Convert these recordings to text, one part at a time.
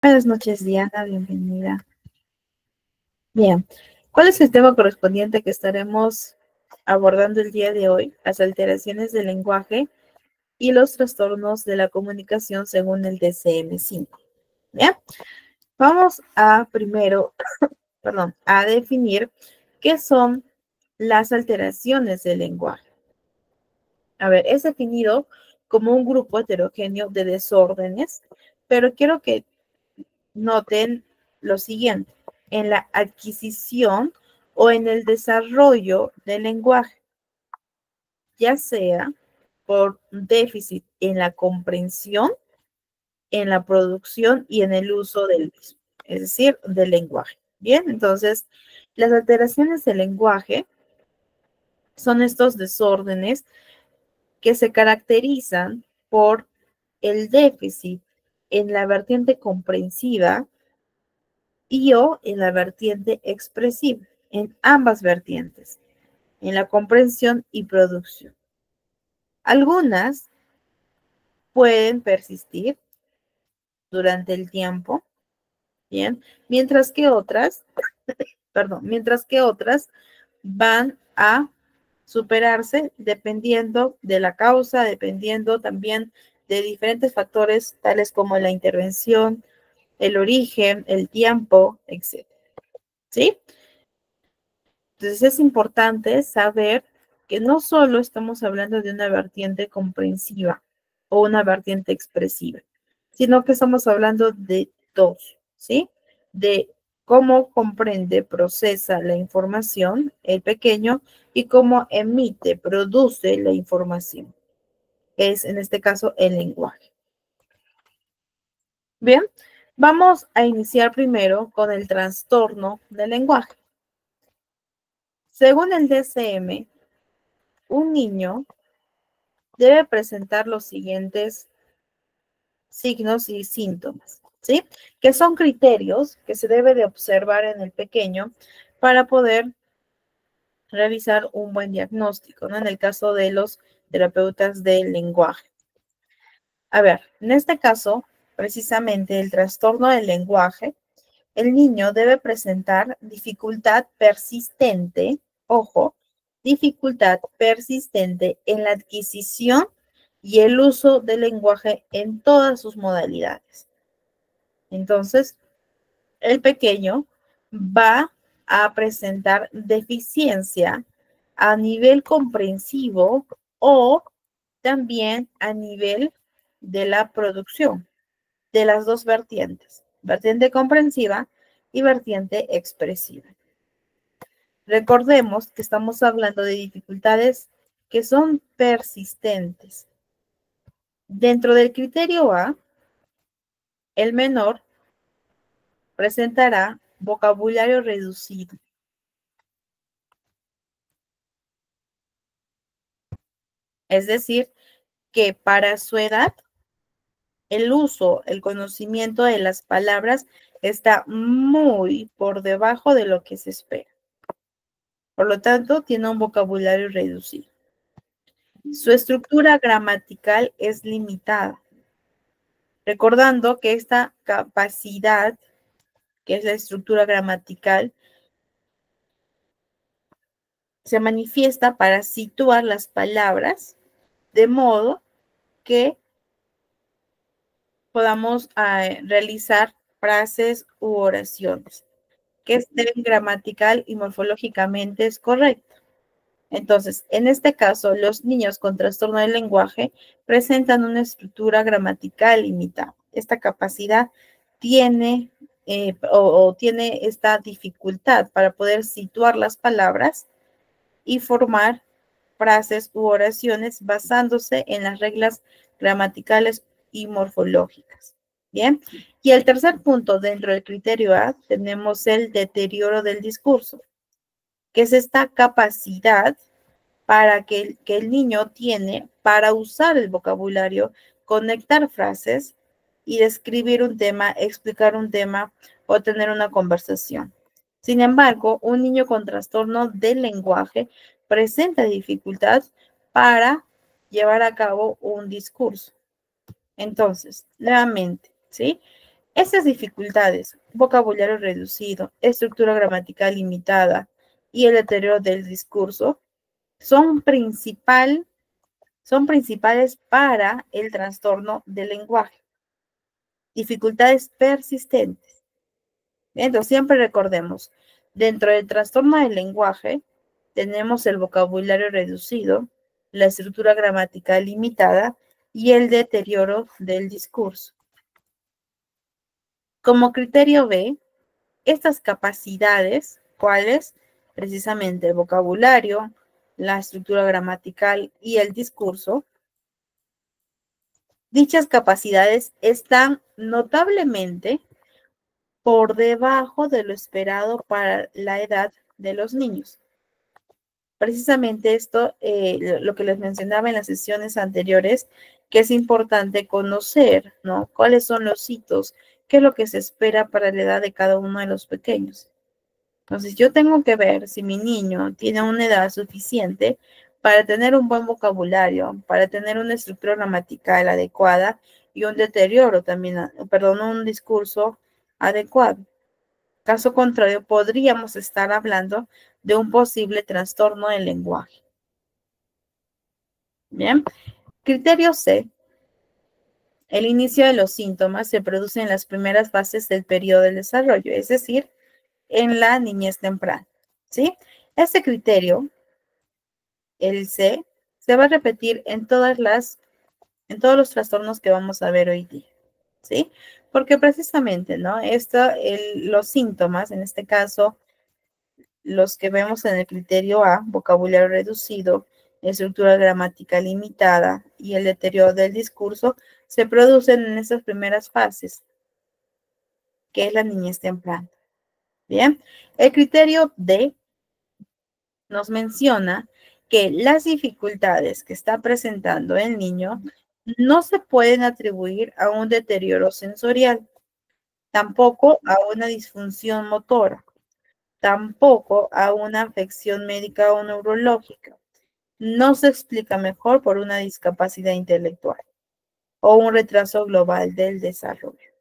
Buenas noches, Diana, bienvenida. Bien, ¿cuál es el tema correspondiente que estaremos abordando el día de hoy? Las alteraciones del lenguaje y los trastornos de la comunicación según el DSM-5. Bien, vamos a primero, a definir qué son las alteraciones del lenguaje. A ver, es definido como un grupo heterogéneo de desórdenes, pero quiero que noten lo siguiente: en la adquisición o en el desarrollo del lenguaje, ya sea por déficit en la comprensión, en la producción y en el uso del mismo, es decir, del lenguaje. Bien, entonces, las alteraciones del lenguaje son estos desórdenes que se caracterizan por el déficit en la vertiente comprensiva y o en la vertiente expresiva, en ambas vertientes, en la comprensión y producción. Algunas pueden persistir durante el tiempo, bien, mientras que otras van a superarse dependiendo de la causa, dependiendo también de diferentes factores tales como la intervención, el origen, el tiempo, etc. ¿Sí? Entonces es importante saber que no solo estamos hablando de una vertiente comprensiva o una vertiente expresiva, sino que estamos hablando de dos, ¿sí? De cómo comprende, procesa la información el pequeño y cómo emite, produce la información. Es en este caso el lenguaje. Bien, vamos a iniciar primero con el trastorno del lenguaje. Según el DSM, un niño debe presentar los siguientes signos y síntomas, ¿sí? Que son criterios que se debe de observar en el pequeño para poder realizar un buen diagnóstico, ¿no? En el caso de los terapeutas del lenguaje. A ver, en este caso, precisamente el trastorno del lenguaje, el niño debe presentar dificultad persistente, ojo, dificultad persistente en la adquisición y el uso del lenguaje en todas sus modalidades. Entonces, el pequeño va a presentar deficiencia a nivel comprensivo o también a nivel de la producción, de las dos vertientes, vertiente comprensiva y vertiente expresiva. Recordemos que estamos hablando de dificultades que son persistentes. Dentro del criterio A, el menor presentará vocabulario reducido. Es decir, que para su edad, el uso, el conocimiento de las palabras está muy por debajo de lo que se espera. Por lo tanto, tiene un vocabulario reducido. Su estructura gramatical es limitada. Recordando que esta capacidad, que es la estructura gramatical, se manifiesta para situar las palabras de modo que podamos realizar frases u oraciones que estén gramatical y morfológicamente es correcto. Entonces, en este caso, los niños con trastorno del lenguaje presentan una estructura gramatical limitada. Esta capacidad tiene tiene esta dificultad para poder situar las palabras y formar frases u oraciones basándose en las reglas gramaticales y morfológicas. Bien, y el tercer punto dentro del criterio A tenemos el deterioro del discurso, que es esta capacidad para que el niño tiene para usar el vocabulario, conectar frases y describir un tema, explicar un tema o tener una conversación. Sin embargo, un niño con trastorno del lenguaje presenta dificultad para llevar a cabo un discurso. Entonces, nuevamente, ¿sí? Estas dificultades, vocabulario reducido, estructura gramatical limitada y el deterioro del discurso, son principales para el trastorno del lenguaje. Dificultades persistentes. Entonces, siempre recordemos, dentro del trastorno del lenguaje, tenemos el vocabulario reducido, la estructura gramatical limitada y el deterioro del discurso. Como criterio B, estas capacidades, ¿cuáles? Precisamente el vocabulario, la estructura gramatical y el discurso. Dichas capacidades están notablemente por debajo de lo esperado para la edad de los niños. Precisamente esto, lo que les mencionaba en las sesiones anteriores, que es importante conocer, ¿no? ¿Cuáles son los hitos? ¿Qué es lo que se espera para la edad de cada uno de los pequeños? Entonces, yo tengo que ver si mi niño tiene una edad suficiente para tener un buen vocabulario, para tener una estructura gramatical adecuada y un deterioro también, perdón, un discurso adecuado. Caso contrario, podríamos estar hablando de un posible trastorno del lenguaje. Bien. Criterio C. El inicio de los síntomas se produce en las primeras fases del periodo del desarrollo, es decir, en la niñez temprana. ¿Sí? Este criterio, el C, se va a repetir en todos los trastornos que vamos a ver hoy día. ¿Sí? Porque precisamente, ¿no? Los síntomas, en este caso, los que vemos en el criterio A, vocabulario reducido, estructura gramática limitada y el deterioro del discurso, se producen en esas primeras fases, que es la niñez temprana. Bien, el criterio D nos menciona que las dificultades que está presentando el niño no se pueden atribuir a un deterioro sensorial, tampoco a una disfunción motora, tampoco a una afección médica o neurológica. No se explica mejor por una discapacidad intelectual o un retraso global del desarrollo.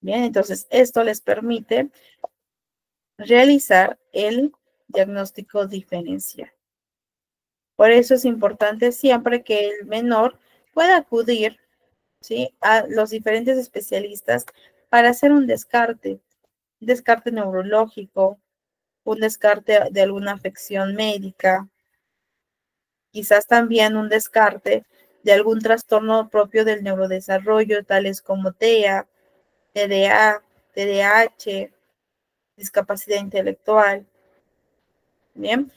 Bien, entonces esto les permite realizar el diagnóstico diferencial. Por eso es importante siempre que el menor pueda acudir, ¿sí?, a los diferentes especialistas para hacer un descarte neurológico, un descarte de alguna afección médica, quizás también un descarte de algún trastorno propio del neurodesarrollo, tales como TEA, TDA, TDAH, discapacidad intelectual. Bien,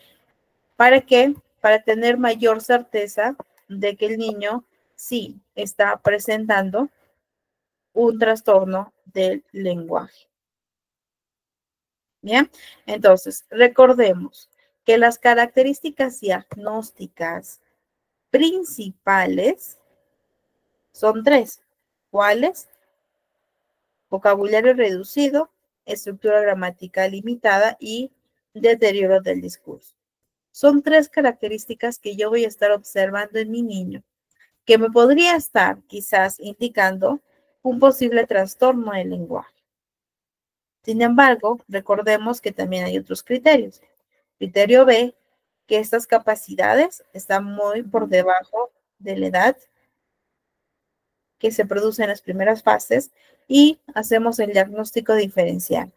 ¿para qué? Para tener mayor certeza de que el niño sí está presentando un trastorno del lenguaje. Bien, entonces recordemos que las características diagnósticas principales son tres. ¿Cuáles? Vocabulario reducido, estructura gramatical limitada y deterioro del discurso. Son tres características que yo voy a estar observando en mi niño, que me podría estar quizás indicando un posible trastorno del lenguaje. Sin embargo, recordemos que también hay otros criterios. Criterio B, que estas capacidades están muy por debajo de la edad que se produce en las primeras fases y hacemos el diagnóstico diferencial.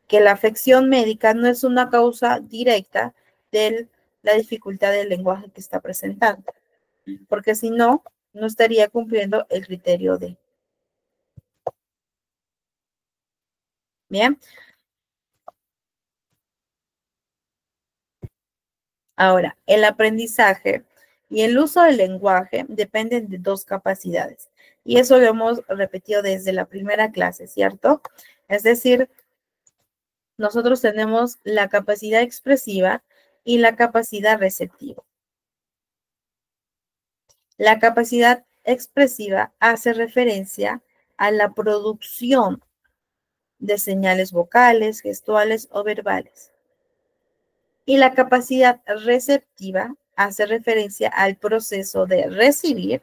Que la afección médica no es una causa directa de la dificultad del lenguaje que está presentando, porque si no, no estaría cumpliendo el criterio D. Bien. Ahora, el aprendizaje y el uso del lenguaje dependen de dos capacidades. Y eso lo hemos repetido desde la primera clase, ¿cierto? Es decir, nosotros tenemos la capacidad expresiva y la capacidad receptiva. La capacidad expresiva hace referencia a la producción de señales vocales, gestuales o verbales. Y la capacidad receptiva hace referencia al proceso de recibir,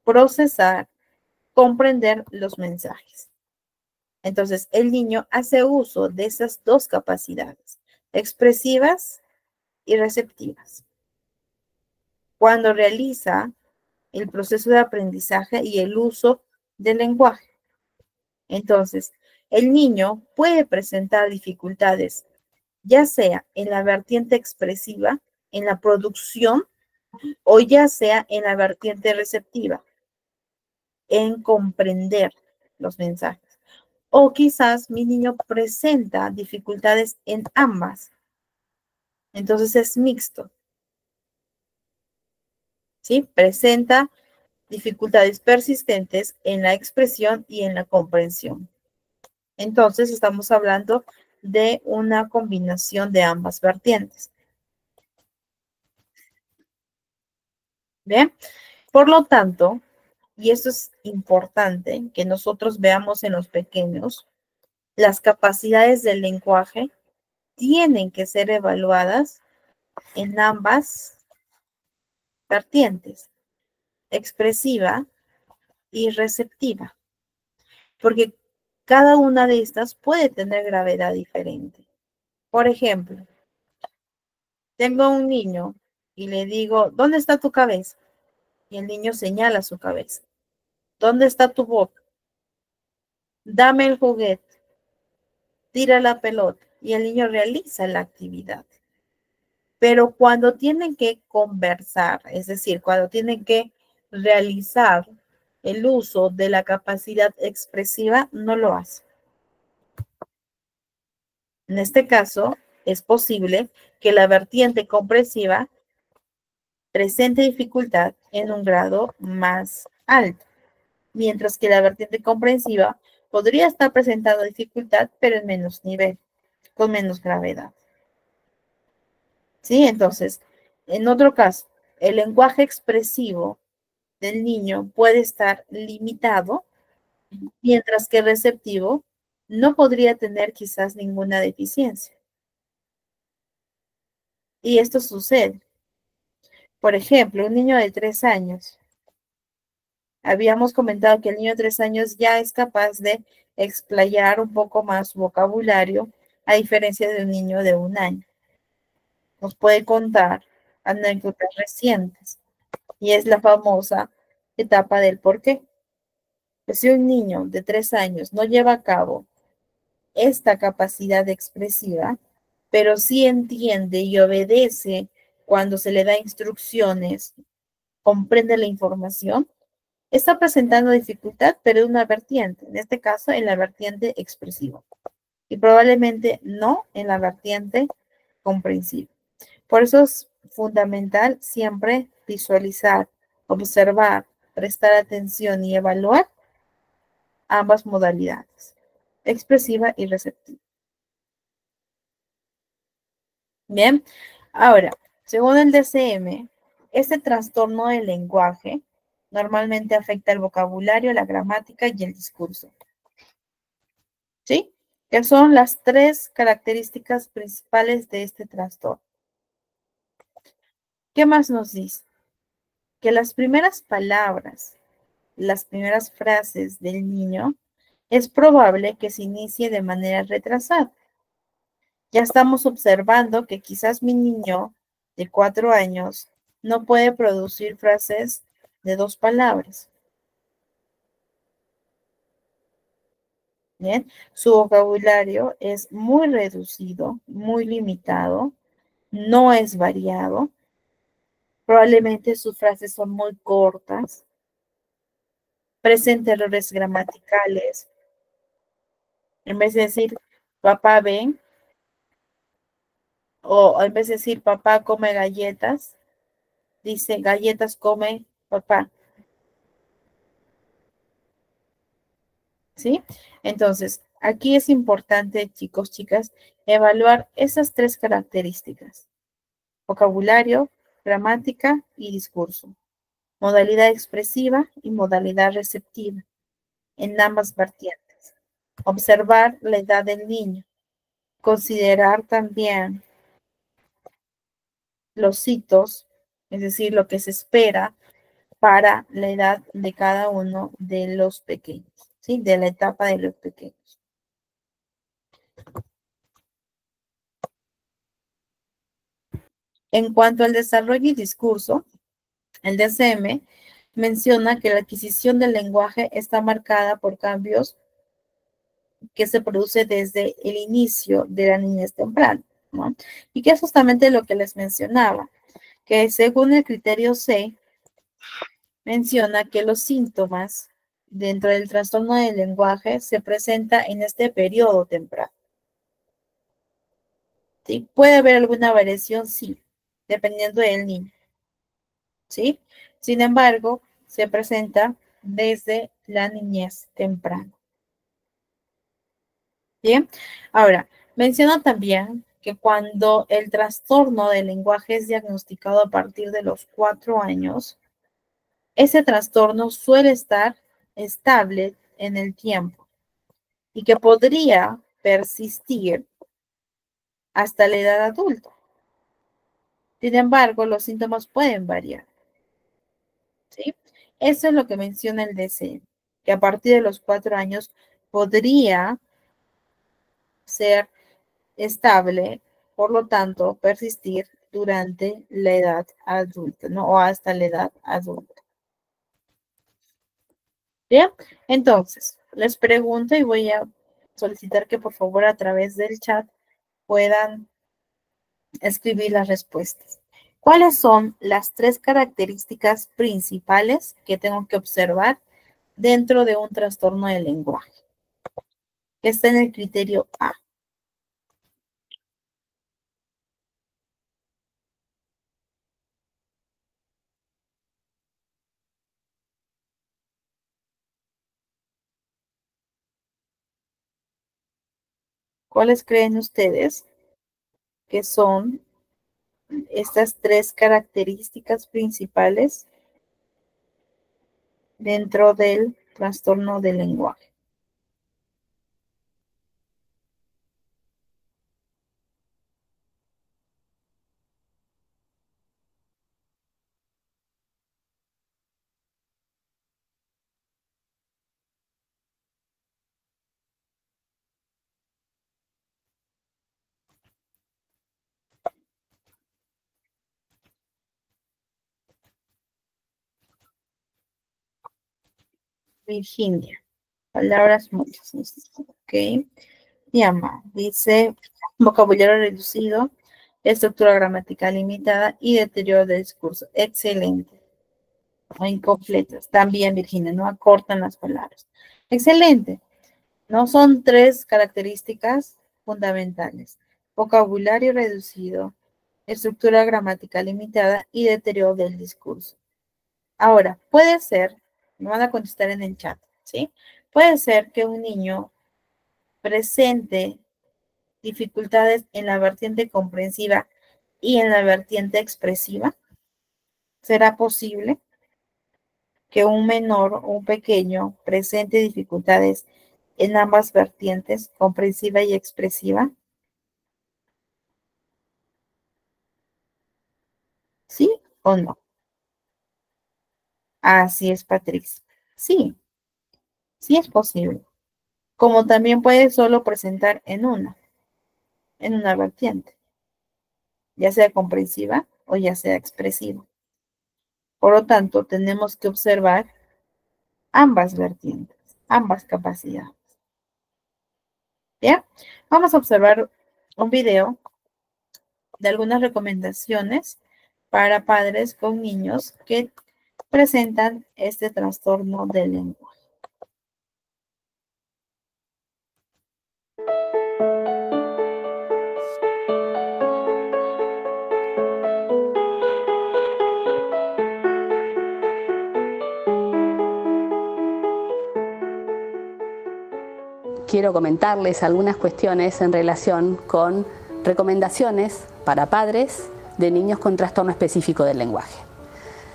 procesar, comprender los mensajes. Entonces, el niño hace uso de esas dos capacidades, expresivas y receptivas, cuando realiza el proceso de aprendizaje y el uso del lenguaje. Entonces, el niño puede presentar dificultades, ya sea en la vertiente expresiva, en la producción, o ya sea en la vertiente receptiva, en comprender los mensajes. O quizás mi niño presenta dificultades en ambas. Entonces es mixto. ¿Sí? Presenta dificultades persistentes en la expresión y en la comprensión. Entonces estamos hablando de una combinación de ambas vertientes. ¿Bien? Por lo tanto, y esto es importante que nosotros veamos en los pequeños, las capacidades del lenguaje tienen que ser evaluadas en ambas vertientes, expresiva y receptiva, porque cada una de estas puede tener gravedad diferente. Por ejemplo, tengo un niño y le digo, ¿dónde está tu cabeza? Y el niño señala su cabeza. ¿Dónde está tu boca? Dame el juguete, tira la pelota. Y el niño realiza la actividad. Pero cuando tienen que conversar, es decir, cuando tienen que realizar el uso de la capacidad expresiva, no lo hace. En este caso, es posible que la vertiente comprensiva presente dificultad en un grado más alto, mientras que la vertiente comprensiva podría estar presentando dificultad, pero en menos nivel, con menos gravedad. ¿Sí? Entonces, en otro caso, el lenguaje expresivo del niño puede estar limitado, mientras que el receptivo no podría tener quizás ninguna deficiencia. Y esto sucede. Por ejemplo, un niño de 3 años. Habíamos comentado que el niño de 3 años ya es capaz de explayar un poco más su vocabulario, a diferencia de un niño de 1 año. Nos puede contar anécdotas recientes. Y es la famosa etapa del por qué. Pues si un niño de 3 años no lleva a cabo esta capacidad expresiva, pero sí entiende y obedece cuando se le da instrucciones, comprende la información, está presentando dificultad, pero en una vertiente, en este caso en la vertiente expresiva, y probablemente no en la vertiente comprensiva. Por eso es fundamental siempre visualizar, observar, prestar atención y evaluar ambas modalidades, expresiva y receptiva. Bien, ahora, según el DCM, este trastorno del lenguaje normalmente afecta el vocabulario, la gramática y el discurso. ¿Sí? Que son las 3 características principales de este trastorno. ¿Qué más nos dice? Que las primeras palabras, las primeras frases del niño, es probable que se inicie de manera retrasada. Ya estamos observando que quizás mi niño de 4 años no puede producir frases de 2 palabras. Bien, su vocabulario es muy reducido, muy limitado, no es variado. Probablemente sus frases son muy cortas, presenta errores gramaticales. En vez de decir papá ven, o en vez de decir papá come galletas, dice galletas come papá. ¿Sí? Entonces, aquí es importante, chicos, chicas, evaluar esas 3 características: vocabulario, gramática y discurso, modalidad expresiva y modalidad receptiva, en ambas vertientes. Observar la edad del niño, considerar también los hitos, es decir, lo que se espera para la edad de cada uno de los pequeños, ¿sí? De la etapa de los pequeños. En cuanto al desarrollo y discurso, el DSM menciona que la adquisición del lenguaje está marcada por cambios que se produce desde el inicio de la niñez temprana, ¿no? Y que es justamente lo que les mencionaba, que según el criterio C, menciona que los síntomas dentro del trastorno del lenguaje se presenta en este periodo temprano. ¿Sí? ¿Puede haber alguna variación? Sí, dependiendo del niño. ¿Sí? Sin embargo, se presenta desde la niñez temprana. Bien, ahora, menciona también que cuando el trastorno del lenguaje es diagnosticado a partir de los 4 años, ese trastorno suele estar estable en el tiempo y que podría persistir hasta la edad adulta. Sin embargo, los síntomas pueden variar, ¿sí? Eso es lo que menciona el DSM, que a partir de los 4 años podría ser estable, por lo tanto, persistir durante la edad adulta, ¿no? O hasta la edad adulta. Bien, entonces, les pregunto y voy a solicitar que por favor a través del chat puedan escribir las respuestas. ¿Cuáles son las 3 características principales que tengo que observar dentro de un trastorno del lenguaje? Que está en el criterio A. ¿Cuáles creen ustedes que son estas 3 características principales dentro del trastorno del lenguaje? Virginia. Palabras muchas. Ok. Llama. Dice vocabulario reducido, estructura gramatical limitada y deterioro del discurso. Excelente. O incompletas. También, Virginia, no acortan las palabras. Excelente. No son 3 características fundamentales. Vocabulario reducido, estructura gramatical limitada y deterioro del discurso. Ahora, puede ser, me van a contestar en el chat, ¿sí? Puede ser que un niño presente dificultades en la vertiente comprensiva y en la vertiente expresiva. ¿Será posible que un menor o un pequeño presente dificultades en ambas vertientes, comprensiva y expresiva? ¿Sí o no? Así es, Patricia. Sí, sí es posible. Como también puede solo presentar en una vertiente, ya sea comprensiva o ya sea expresiva. Por lo tanto, tenemos que observar ambas vertientes, ambas capacidades. Bien, vamos a observar un video de algunas recomendaciones para padres con niños que presentan este trastorno del lenguaje. Quiero comentarles algunas cuestiones en relación con recomendaciones para padres de niños con trastorno específico del lenguaje.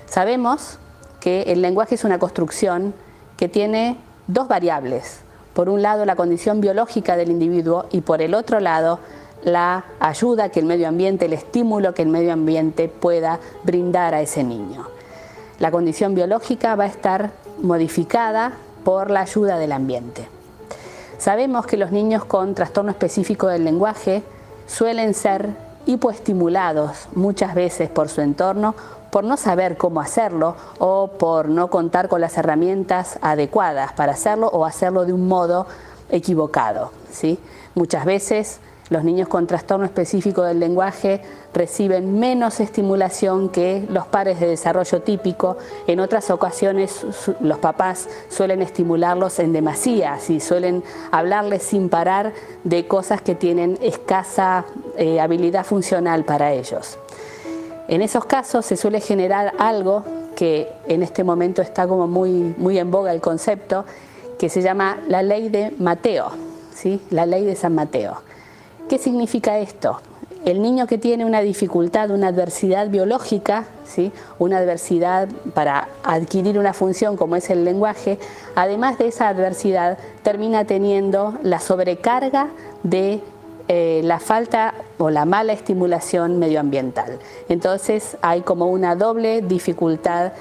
Sabemos que el lenguaje es una construcción que tiene 2 variables. Por un lado, la condición biológica del individuo y por el otro lado, la ayuda que el medio ambiente, el estímulo que el medio ambiente pueda brindar a ese niño. la condición biológica va a estar modificada por la ayuda del ambiente. Sabemos que los niños con trastorno específico del lenguaje suelen ser hipoestimulados muchas veces por su entorno, por no saber cómo hacerlo o por no contar con las herramientas adecuadas para hacerlo o hacerlo de un modo equivocado, ¿sí? Muchas veces los niños con trastorno específico del lenguaje reciben menos estimulación que los pares de desarrollo típico. En otras ocasiones los papás suelen estimularlos en demasía, ¿sí? Suelen hablarles sin parar de cosas que tienen escasa habilidad funcional para ellos. En esos casos se suele generar algo que en este momento está como muy en boga el concepto, que se llama la ley de Mateo, ¿sí? La ley de San Mateo. ¿Qué significa esto? El niño que tiene una dificultad, una adversidad biológica, ¿sí? Una adversidad para adquirir una función como es el lenguaje, además de esa adversidad termina teniendo la sobrecarga de la falta o la mala estimulación medioambiental. Entonces hay como una doble dificultad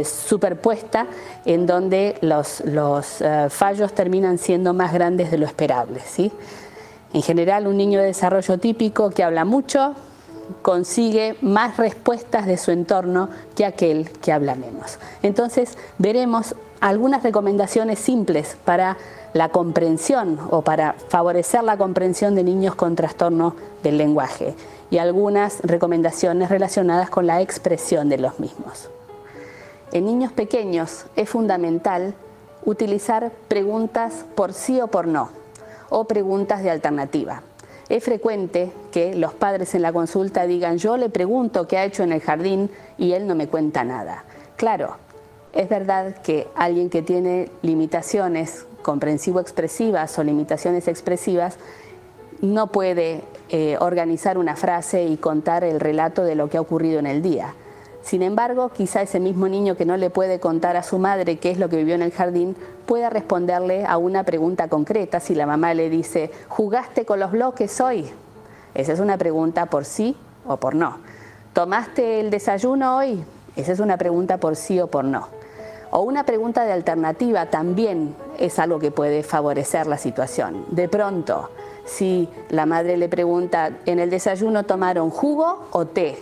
superpuesta en donde los fallos terminan siendo más grandes de lo esperable, ¿sí? En general, un niño de desarrollo típico que habla mucho consigue más respuestas de su entorno que aquel que habla menos. Entonces, veremos algunas recomendaciones simples para la comprensión o para favorecer la comprensión de niños con trastorno del lenguaje y algunas recomendaciones relacionadas con la expresión de los mismos. En niños pequeños es fundamental utilizar preguntas por sí o por no, o preguntas de alternativa. Es frecuente que los padres en la consulta digan: yo le pregunto qué ha hecho en el jardín y él no me cuenta nada. Claro, es verdad que alguien que tiene limitaciones comprensivo-expresivas o limitaciones expresivas no puede organizar una frase y contar el relato de lo que ha ocurrido en el día. Sin embargo, quizá ese mismo niño que no le puede contar a su madre qué es lo que vivió en el jardín pueda responderle a una pregunta concreta. Si la mamá le dice: ¿jugaste con los bloques hoy? Esa es una pregunta por sí o por no. ¿Tomaste el desayuno hoy? Esa es una pregunta por sí o por no. O una pregunta de alternativa también es algo que puede favorecer la situación. De pronto, si la madre le pregunta: ¿en el desayuno tomaron jugo o té?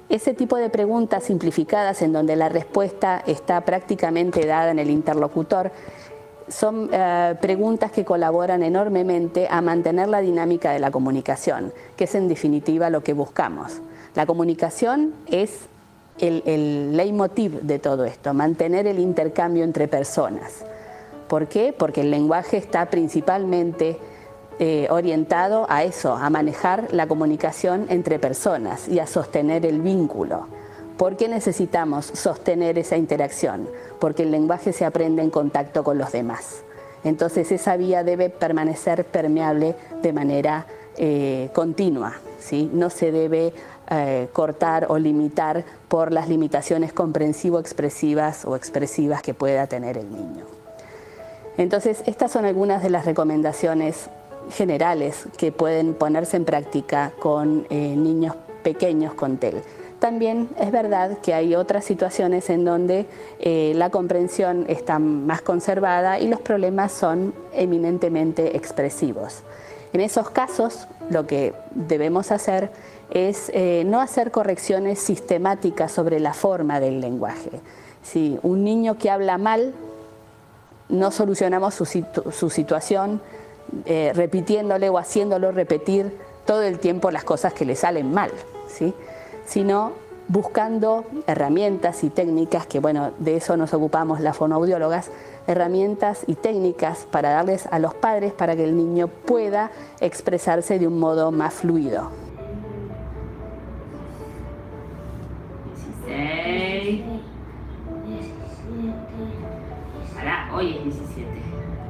Ese tipo de preguntas simplificadas en donde la respuesta está prácticamente dada en el interlocutor son preguntas que colaboran enormemente a mantener la dinámica de la comunicación, que es en definitiva lo que buscamos. La comunicación es el leitmotiv de todo esto, mantener el intercambio entre personas. ¿Por qué? Porque el lenguaje está principalmente orientado a eso, a manejar la comunicación entre personas y a sostener el vínculo. ¿Por qué necesitamos sostener esa interacción? Porque el lenguaje se aprende en contacto con los demás. Entonces esa vía debe permanecer permeable de manera continua, ¿sí? No se debe cortar o limitar por las limitaciones comprensivo-expresivas o expresivas que pueda tener el niño. Entonces, estas son algunas de las recomendaciones generales que pueden ponerse en práctica con niños pequeños con TEL. También es verdad que hay otras situaciones en donde la comprensión está más conservada y los problemas son eminentemente expresivos. En esos casos, lo que debemos hacer es no hacer correcciones sistemáticas sobre la forma del lenguaje. Si un niño que habla mal, no solucionamos su situación repitiéndole o haciéndolo repetir todo el tiempo las cosas que le salen mal, ¿sí? Sino buscando herramientas y técnicas, que bueno, de eso nos ocupamos las fonoaudiólogas, herramientas y técnicas para darles a los padres para que el niño pueda expresarse de un modo más fluido. 16. Ahora, hoy es 17.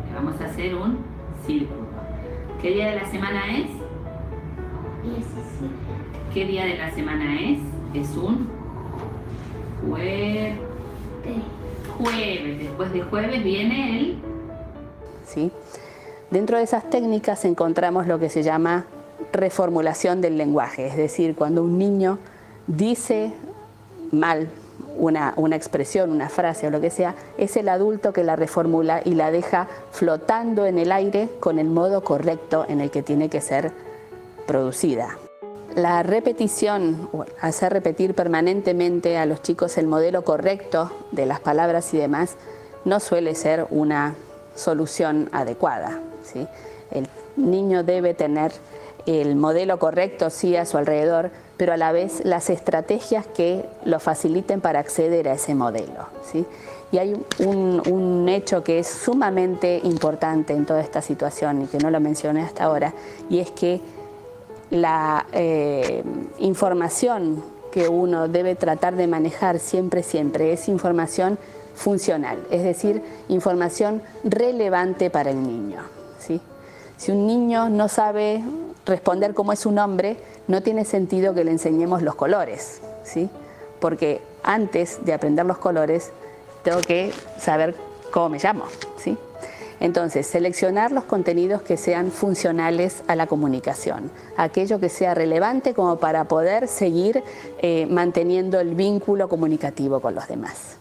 Le vamos a hacer un círculo. ¿Qué día de la semana es? 17. ¿Qué día de la semana es? Es un jueves. Después de jueves viene el... ¿Sí? Dentro de esas técnicas encontramos lo que se llama reformulación del lenguaje, es decir, cuando un niño dice mal una expresión, una frase o lo que sea, es el adulto que la reformula y la deja flotando en el aire con el modo correcto en el que tiene que ser producida. La repetición, o hacer repetir permanentemente a los chicos el modelo correcto de las palabras y demás, no suele ser una solución adecuada, ¿sí? El niño debe tener el modelo correcto, sí, a su alrededor, pero a la vez las estrategias que lo faciliten para acceder a ese modelo, ¿sí? Y hay un hecho que es sumamente importante en toda esta situación y que no lo mencioné hasta ahora, y es que la información que uno debe tratar de manejar siempre es información funcional, es decir, información relevante para el niño, ¿sí? Si un niño no sabe responder cómo es su nombre, no tiene sentido que le enseñemos los colores, ¿sí? Porque antes de aprender los colores, tengo que saber cómo me llamo, ¿sí? Entonces, seleccionar los contenidos que sean funcionales a la comunicación, aquello que sea relevante como para poder seguir manteniendo el vínculo comunicativo con los demás.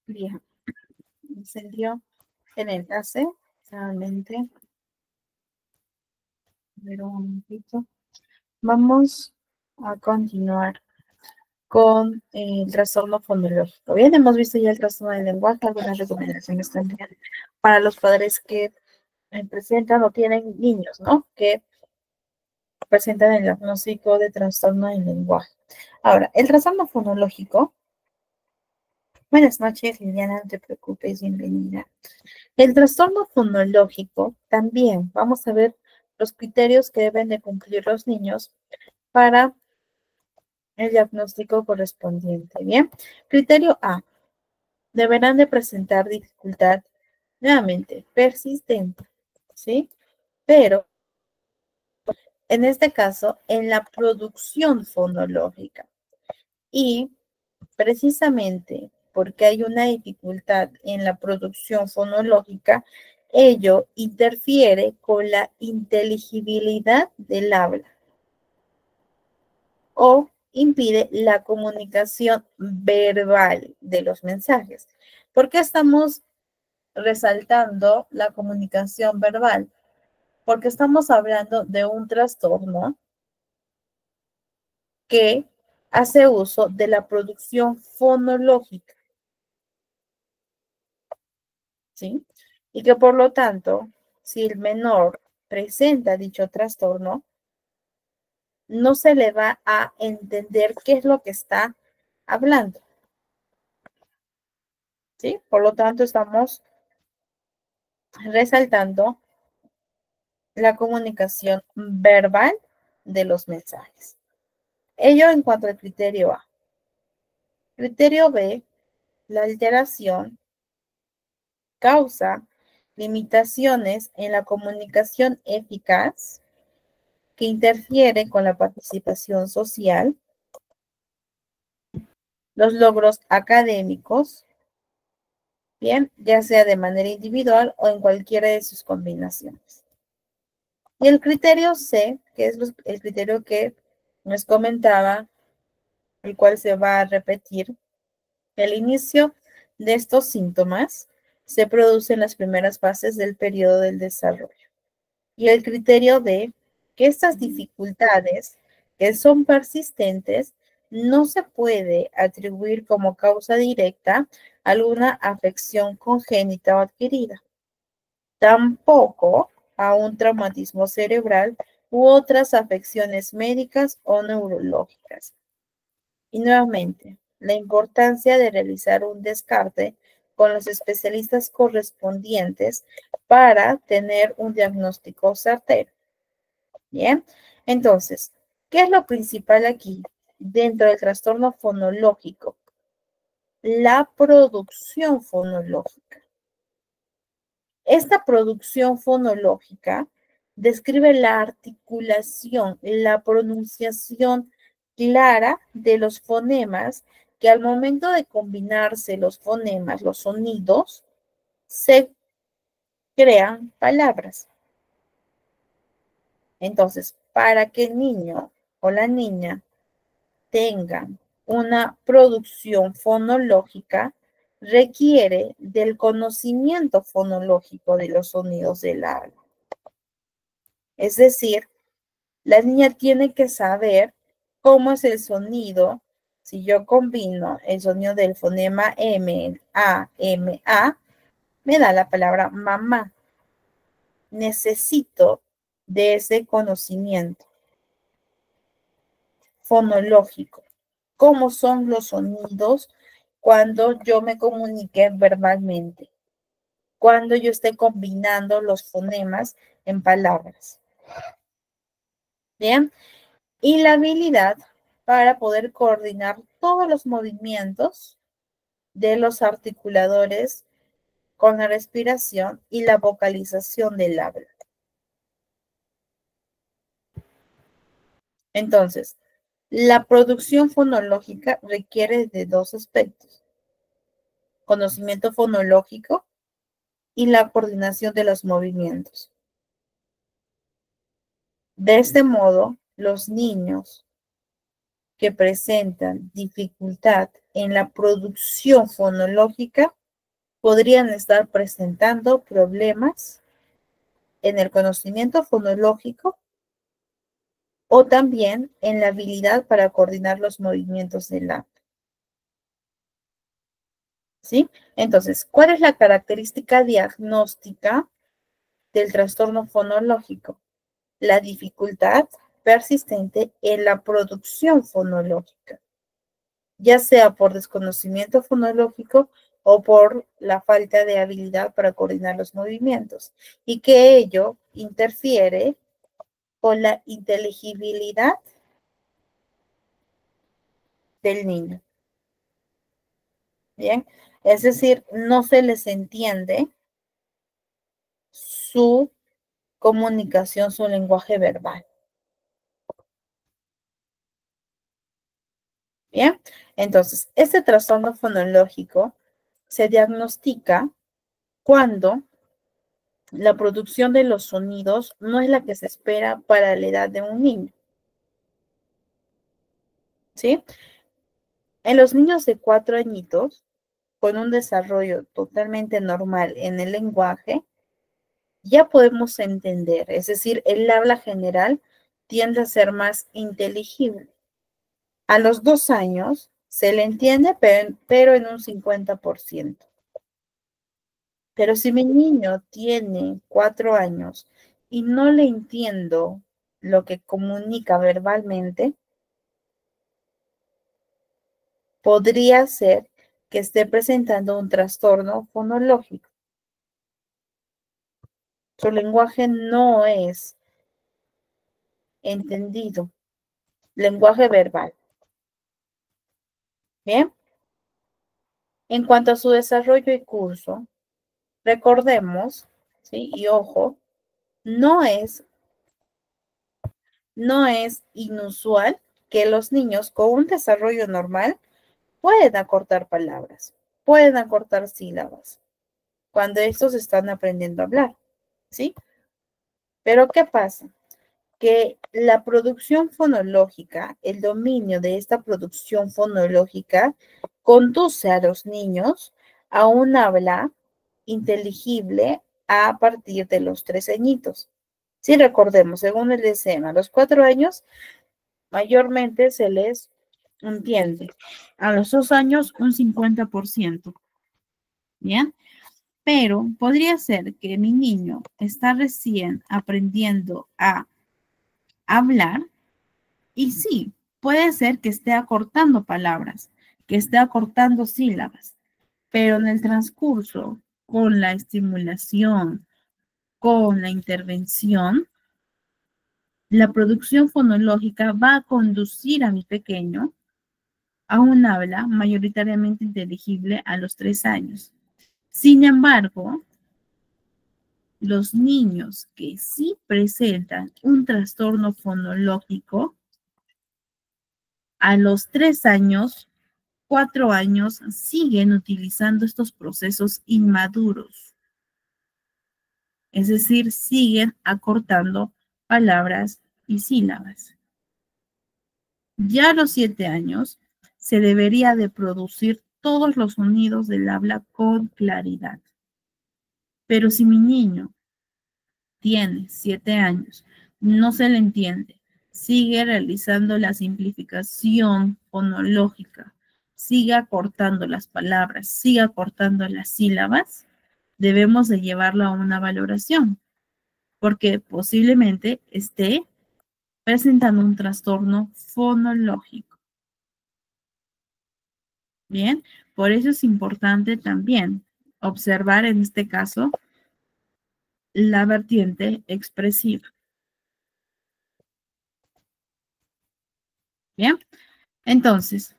Bien, encendió el enlace, realmente. A ver un momentito. Vamos a continuar con el trastorno fonológico. Bien, hemos visto ya el trastorno del lenguaje, algunas recomendaciones también para los padres que presentan o tienen niños, ¿no? Que presentan el diagnóstico de trastorno del lenguaje. Ahora, el trastorno fonológico. Buenas noches, Liliana, no te preocupes, bienvenida. El trastorno fonológico también, vamos a ver los criterios que deben de cumplir los niños para el diagnóstico correspondiente. Bien, criterio A, deberán de presentar dificultad, nuevamente, persistente, ¿sí? Pero, en este caso, en la producción fonológica. Y precisamente porque hay una dificultad en la producción fonológica, ello interfiere con la inteligibilidad del habla o impide la comunicación verbal de los mensajes. ¿Por qué estamos resaltando la comunicación verbal? Porque estamos hablando de un trastorno que hace uso de la producción fonológica, ¿sí? Y que por lo tanto, si el menor presenta dicho trastorno, no se le va a entender qué es lo que está hablando, ¿sí? Por lo tanto, estamos resaltando la comunicación verbal de los mensajes. Ello en cuanto al criterio A. Criterio B, la alteración causa limitaciones en la comunicación eficaz que interfiere con la participación social, los logros académicos, bien, ya sea de manera individual o en cualquiera de sus combinaciones. Y el criterio C, que es el criterio que nos comentaba, el cual se va a repetir, el inicio de estos síntomas se produce en las primeras fases del periodo del desarrollo. Y el criterio D, que estas dificultades que son persistentes no se puede atribuir como causa directa a alguna afección congénita o adquirida. Tampoco a un traumatismo cerebral u otras afecciones médicas o neurológicas. Y nuevamente, la importancia de realizar un descarte con los especialistas correspondientes para tener un diagnóstico certero. Bien, entonces, ¿qué es lo principal aquí dentro del trastorno fonológico? La producción fonológica. Esta producción fonológica describe la articulación, la pronunciación clara de los fonemas que al momento de combinarse los fonemas, los sonidos, se crean palabras. Entonces, para que el niño o la niña tengan una producción fonológica, requiere del conocimiento fonológico de los sonidos del habla. Es decir, la niña tiene que saber cómo es el sonido. Si yo combino el sonido del fonema M, A, M, A, me da la palabra mamá. Necesito de ese conocimiento fonológico. ¿Cómo son los sonidos cuando yo me comunique verbalmente? Cuando yo esté combinando los fonemas en palabras. Bien. Y la habilidad para poder coordinar todos los movimientos de los articuladores con la respiración y la vocalización del habla. Entonces, la producción fonológica requiere de dos aspectos: conocimiento fonológico y la coordinación de los movimientos. De este modo, los niños que presentan dificultad en la producción fonológica podrían estar presentando problemas en el conocimiento fonológico o también en la habilidad para coordinar los movimientos del habla. ¿Sí? Entonces, ¿cuál es la característica diagnóstica del trastorno fonológico? La dificultad persistente en la producción fonológica, ya sea por desconocimiento fonológico o por la falta de habilidad para coordinar los movimientos, y que ello interfiere con la inteligibilidad del niño. Bien, es decir, no se les entiende su comunicación, su lenguaje verbal. Bien, entonces, este trastorno fonológico se diagnostica cuando la producción de los sonidos no es la que se espera para la edad de un niño. ¿Sí? En los niños de 4 añitos, con un desarrollo totalmente normal en el lenguaje, ya podemos entender, es decir, el habla general tiende a ser más inteligible. A los 2 años se le entiende, pero en un 50%. Pero si mi niño tiene 4 años y no le entiendo lo que comunica verbalmente, podría ser que esté presentando un trastorno fonológico. Su lenguaje no es entendido, lenguaje verbal. Bien. En cuanto a su desarrollo y curso, recordemos, ¿sí? Y ojo, no es inusual que los niños con un desarrollo normal pueden acortar palabras, pueden acortar sílabas, cuando estos están aprendiendo a hablar, ¿sí? Pero ¿qué pasa? Que la producción fonológica, el dominio de esta producción fonológica, conduce a los niños a un habla inteligible a partir de los 3 añitos. Si recordemos, según el DSM, a los 4 años, mayormente se les entiende. A los 2 años, un 50%. ¿Bien? Pero podría ser que mi niño está recién aprendiendo a hablar y sí, puede ser que esté acortando palabras, que esté acortando sílabas, pero en el transcurso, con la estimulación, con la intervención, la producción fonológica va a conducir a mi pequeño a un habla mayoritariamente inteligible a los 3 años. Sin embargo, los niños que sí presentan un trastorno fonológico, a los 3 años 4 años siguen utilizando estos procesos inmaduros. Es decir, siguen acortando palabras y sílabas. Ya a los 7 años se debería de producir todos los sonidos del habla con claridad. Pero si mi niño tiene 7 años, no se le entiende, sigue realizando la simplificación fonológica, sigue acortando las palabras, sigue acortando las sílabas, debemos de llevarlo a una valoración, porque posiblemente esté presentando un trastorno fonológico. Bien, por eso es importante también observar en este caso la vertiente expresiva. Bien, entonces,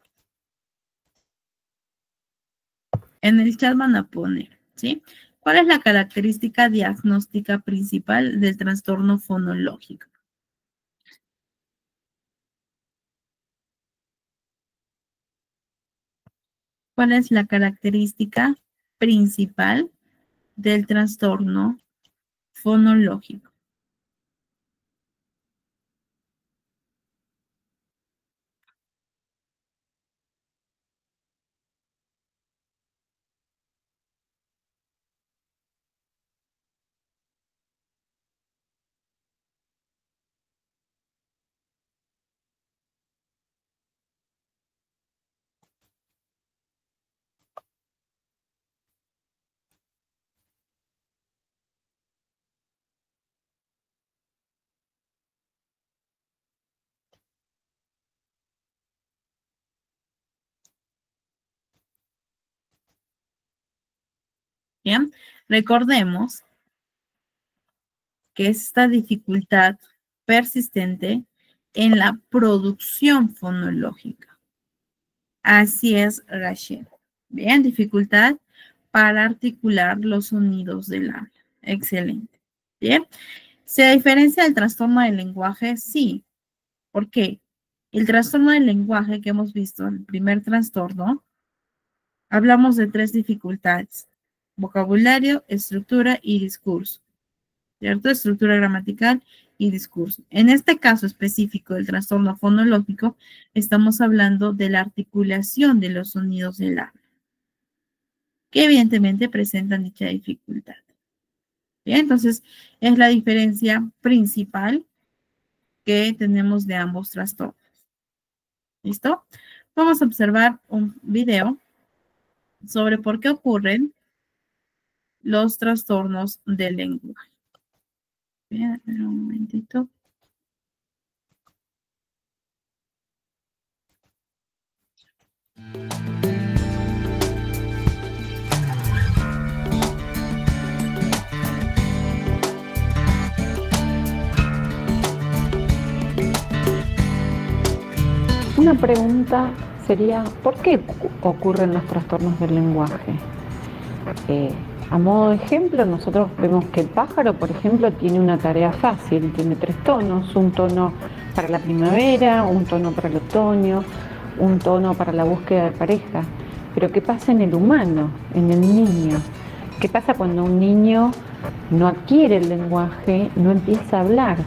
en el chat van a poner, ¿sí? ¿Cuál es la característica diagnóstica principal del trastorno fonológico? ¿Cuál es la característica principal del trastorno fonológico? Bien, recordemos que esta dificultad persistente en la producción fonológica. Así es, Rachel. Bien, dificultad para articular los sonidos del habla. Excelente. Bien, ¿se diferencia del trastorno del lenguaje? Sí. ¿Por qué? El trastorno del lenguaje que hemos visto, el primer trastorno, hablamos de 3 dificultades: vocabulario, estructura y discurso. ¿Cierto? Estructura gramatical y discurso. En este caso específico del trastorno fonológico, estamos hablando de la articulación de los sonidos del habla, que evidentemente presentan dicha dificultad. Bien, entonces es la diferencia principal que tenemos de ambos trastornos. ¿Listo? Vamos a observar un video sobre por qué ocurren los trastornos del lenguaje. Bien, un momentito. Una pregunta sería, ¿por qué ocurren los trastornos del lenguaje? A modo de ejemplo, nosotros vemos que el pájaro, por ejemplo, tiene una tarea fácil, tiene 3 tonos, un tono para la primavera, un tono para el otoño, un tono para la búsqueda de pareja. Pero ¿qué pasa en el humano, en el niño? ¿Qué pasa cuando un niño no adquiere el lenguaje, no empieza a hablar?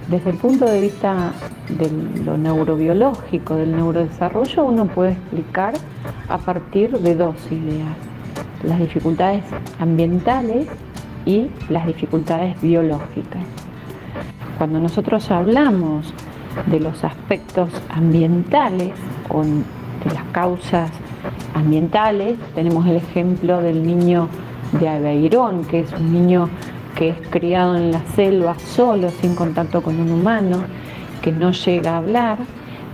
Desde el punto de vista de lo neurobiológico, del neurodesarrollo, uno puede explicar a partir de 2 ideas: las dificultades ambientales y las dificultades biológicas. Cuando nosotros hablamos de los aspectos ambientales o de las causas ambientales, tenemos el ejemplo del niño de Aveirón, que es un niño que es criado en la selva solo, sin contacto con un humano, que no llega a hablar,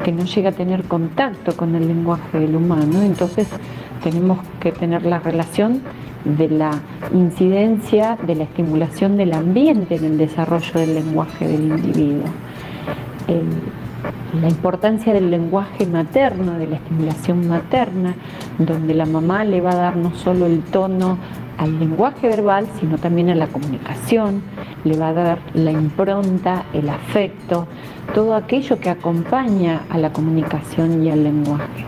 que no llega a tener contacto con el lenguaje del humano. Entonces tenemos que tener la relación de la incidencia, de la estimulación del ambiente en el desarrollo del lenguaje del individuo. La importancia del lenguaje materno, de la estimulación materna, donde la mamá le va a dar no solo el tono al lenguaje verbal, sino también a la comunicación, le va a dar la impronta, el afecto, todo aquello que acompaña a la comunicación y al lenguaje.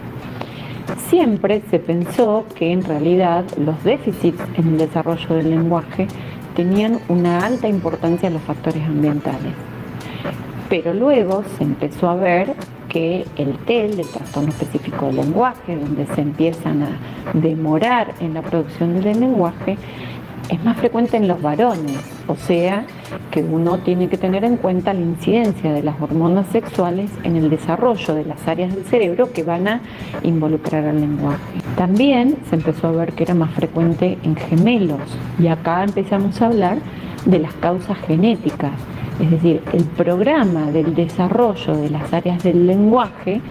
Siempre se pensó que en realidad los déficits en el desarrollo del lenguaje tenían una alta importancia en los factores ambientales. Pero luego se empezó a ver que el TEL, el trastorno específico del lenguaje, donde se empiezan a demorar en la producción del lenguaje, es más frecuente en los varones, o sea que uno tiene que tener en cuenta la incidencia de las hormonas sexuales en el desarrollo de las áreas del cerebro que van a involucrar al lenguaje. También se empezó a ver que era más frecuente en gemelos, y acá empezamos a hablar de las causas genéticas. Es decir, el programa del desarrollo de las áreas del lenguaje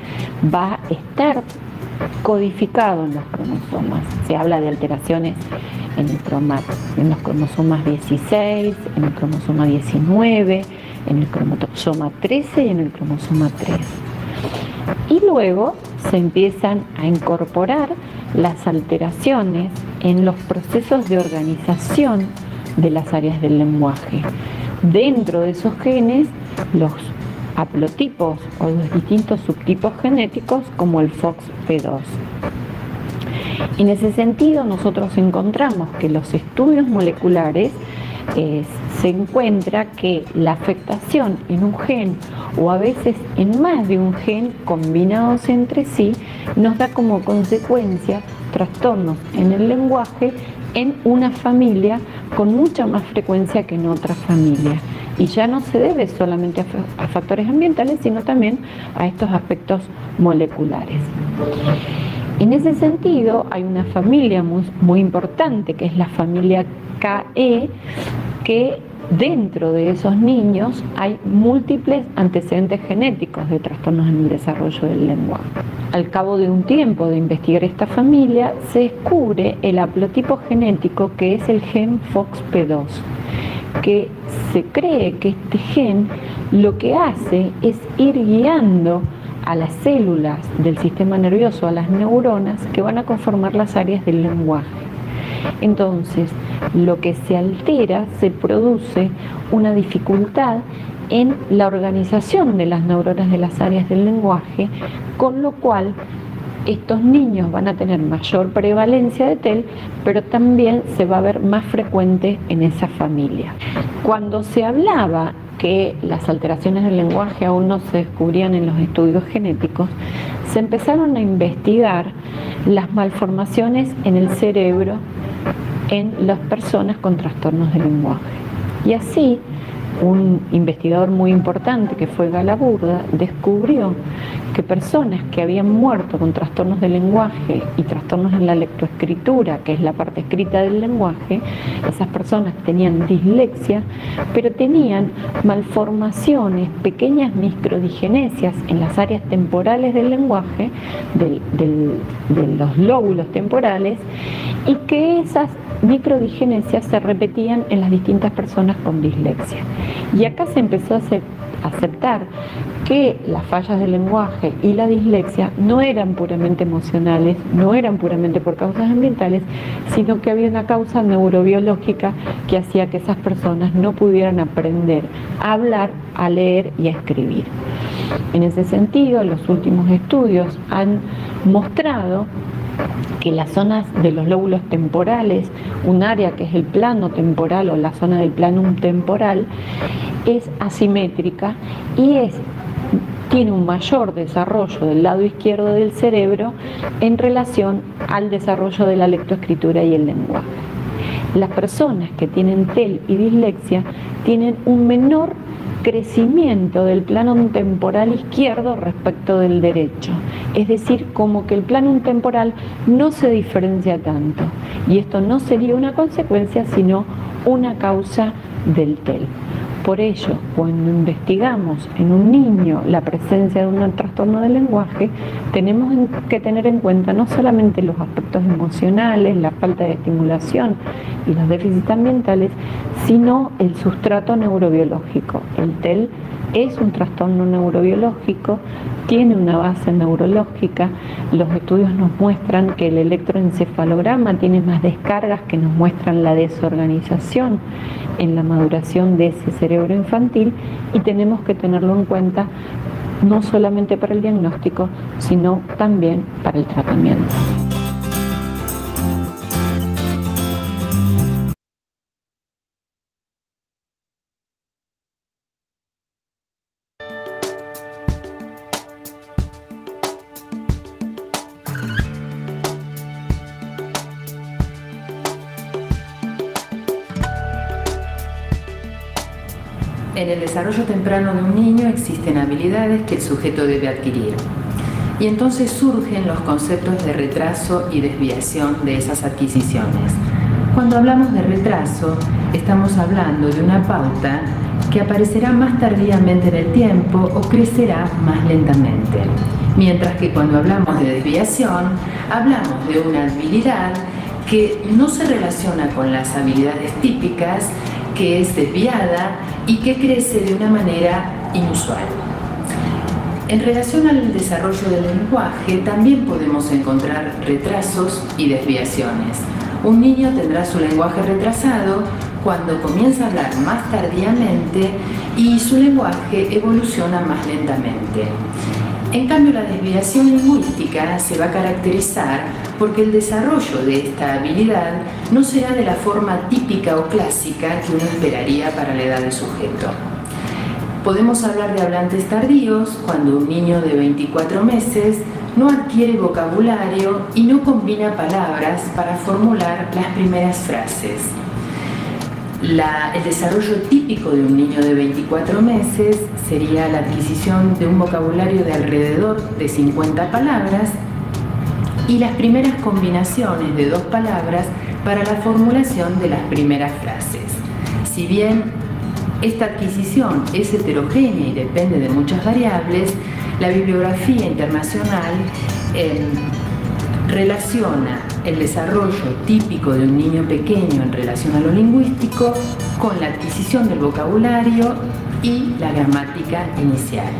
va a estar codificado en los cromosomas. Se habla de alteraciones en los cromosomas 16, en el cromosoma 19, en el cromosoma 13 y en el cromosoma 3. Y luego se empiezan a incorporar las alteraciones en los procesos de organización de las áreas del lenguaje. Dentro de esos genes, los haplotipos o los distintos subtipos genéticos como el FOXP2. En ese sentido, nosotros encontramos que los estudios moleculares se encuentra que la afectación en un gen o a veces en más de un gen combinados entre sí nos da como consecuencia trastornos en el lenguaje en una familia con mucha más frecuencia que en otra familia. Y ya no se debe solamente a factores ambientales, sino también a estos aspectos moleculares. En ese sentido, hay una familia muy importante, que es la familia KE, que dentro de esos niños hay múltiples antecedentes genéticos de trastornos en el desarrollo del lenguaje. Al cabo de un tiempo de investigar esta familia, se descubre el haplotipo genético que es el gen FOXP2, que se cree que este gen lo que hace es ir guiando a las células del sistema nervioso, a las neuronas que van a conformar las áreas del lenguaje. Entonces, lo que se altera, se produce una dificultad en la organización de las neuronas de las áreas del lenguaje, con lo cual estos niños van a tener mayor prevalencia de TEL, pero también se va a ver más frecuente en esa familia. Cuando se hablaba que las alteraciones del lenguaje aún no se descubrían en los estudios genéticos, se empezaron a investigar las malformaciones en el cerebro en las personas con trastornos del lenguaje. Y así, un investigador muy importante que fue Galaburda descubrió que personas que habían muerto con trastornos del lenguaje y trastornos en la lectoescritura, que es la parte escrita del lenguaje, esas personas tenían dislexia, pero tenían malformaciones, pequeñas microdigenesias en las áreas temporales del lenguaje, de los lóbulos temporales, y que esas microdigenesias se repetían en las distintas personas con dislexia. Y acá se empezó a aceptar que las fallas del lenguaje y la dislexia no eran puramente emocionales, no eran puramente por causas ambientales, sino que había una causa neurobiológica que hacía que esas personas no pudieran aprender a hablar, a leer y a escribir. En ese sentido, los últimos estudios han mostrado que las zonas de los lóbulos temporales, un área que es el plano temporal o la zona del planum temporal, es asimétrica y tiene un mayor desarrollo del lado izquierdo del cerebro en relación al desarrollo de la lectoescritura y el lenguaje. Las personas que tienen TEL y dislexia tienen un menor crecimiento del plano temporal izquierdo respecto del derecho. Es decir, como que el plano temporal no se diferencia tanto. Y esto no sería una consecuencia, sino una causa del TEL. Por ello, cuando investigamos en un niño la presencia de un trastorno del lenguaje, tenemos que tener en cuenta no solamente los aspectos emocionales, la falta de estimulación y los déficits ambientales, sino el sustrato neurobiológico. El TEL es un trastorno neurobiológico, tiene una base neurológica. Los estudios nos muestran que el electroencefalograma tiene más descargas que nos muestran la desorganización en la maduración de ese cerebro infantil, y tenemos que tenerlo en cuenta no solamente para el diagnóstico, sino también para el tratamiento. En el desarrollo temprano de un niño existen habilidades que el sujeto debe adquirir. Y entonces surgen los conceptos de retraso y desviación de esas adquisiciones. Cuando hablamos de retraso, estamos hablando de una pauta que aparecerá más tardíamente en el tiempo o crecerá más lentamente. Mientras que cuando hablamos de desviación, hablamos de una habilidad que no se relaciona con las habilidades típicas, que es desviada y que crece de una manera inusual. En relación al desarrollo del lenguaje, también podemos encontrar retrasos y desviaciones. Un niño tendrá su lenguaje retrasado cuando comienza a hablar más tardíamente y su lenguaje evoluciona más lentamente. En cambio, la desviación lingüística se va a caracterizar porque el desarrollo de esta habilidad no será de la forma típica o clásica que uno esperaría para la edad del sujeto. Podemos hablar de hablantes tardíos cuando un niño de 24 meses no adquiere vocabulario y no combina palabras para formular las primeras frases. El desarrollo típico de un niño de 24 meses sería la adquisición de un vocabulario de alrededor de 50 palabras y las primeras combinaciones de 2 palabras para la formulación de las primeras frases. Si bien esta adquisición es heterogénea y depende de muchas variables, la bibliografía internacional relaciona el desarrollo típico de un niño pequeño en relación a lo lingüístico con la adquisición del vocabulario y la gramática inicial.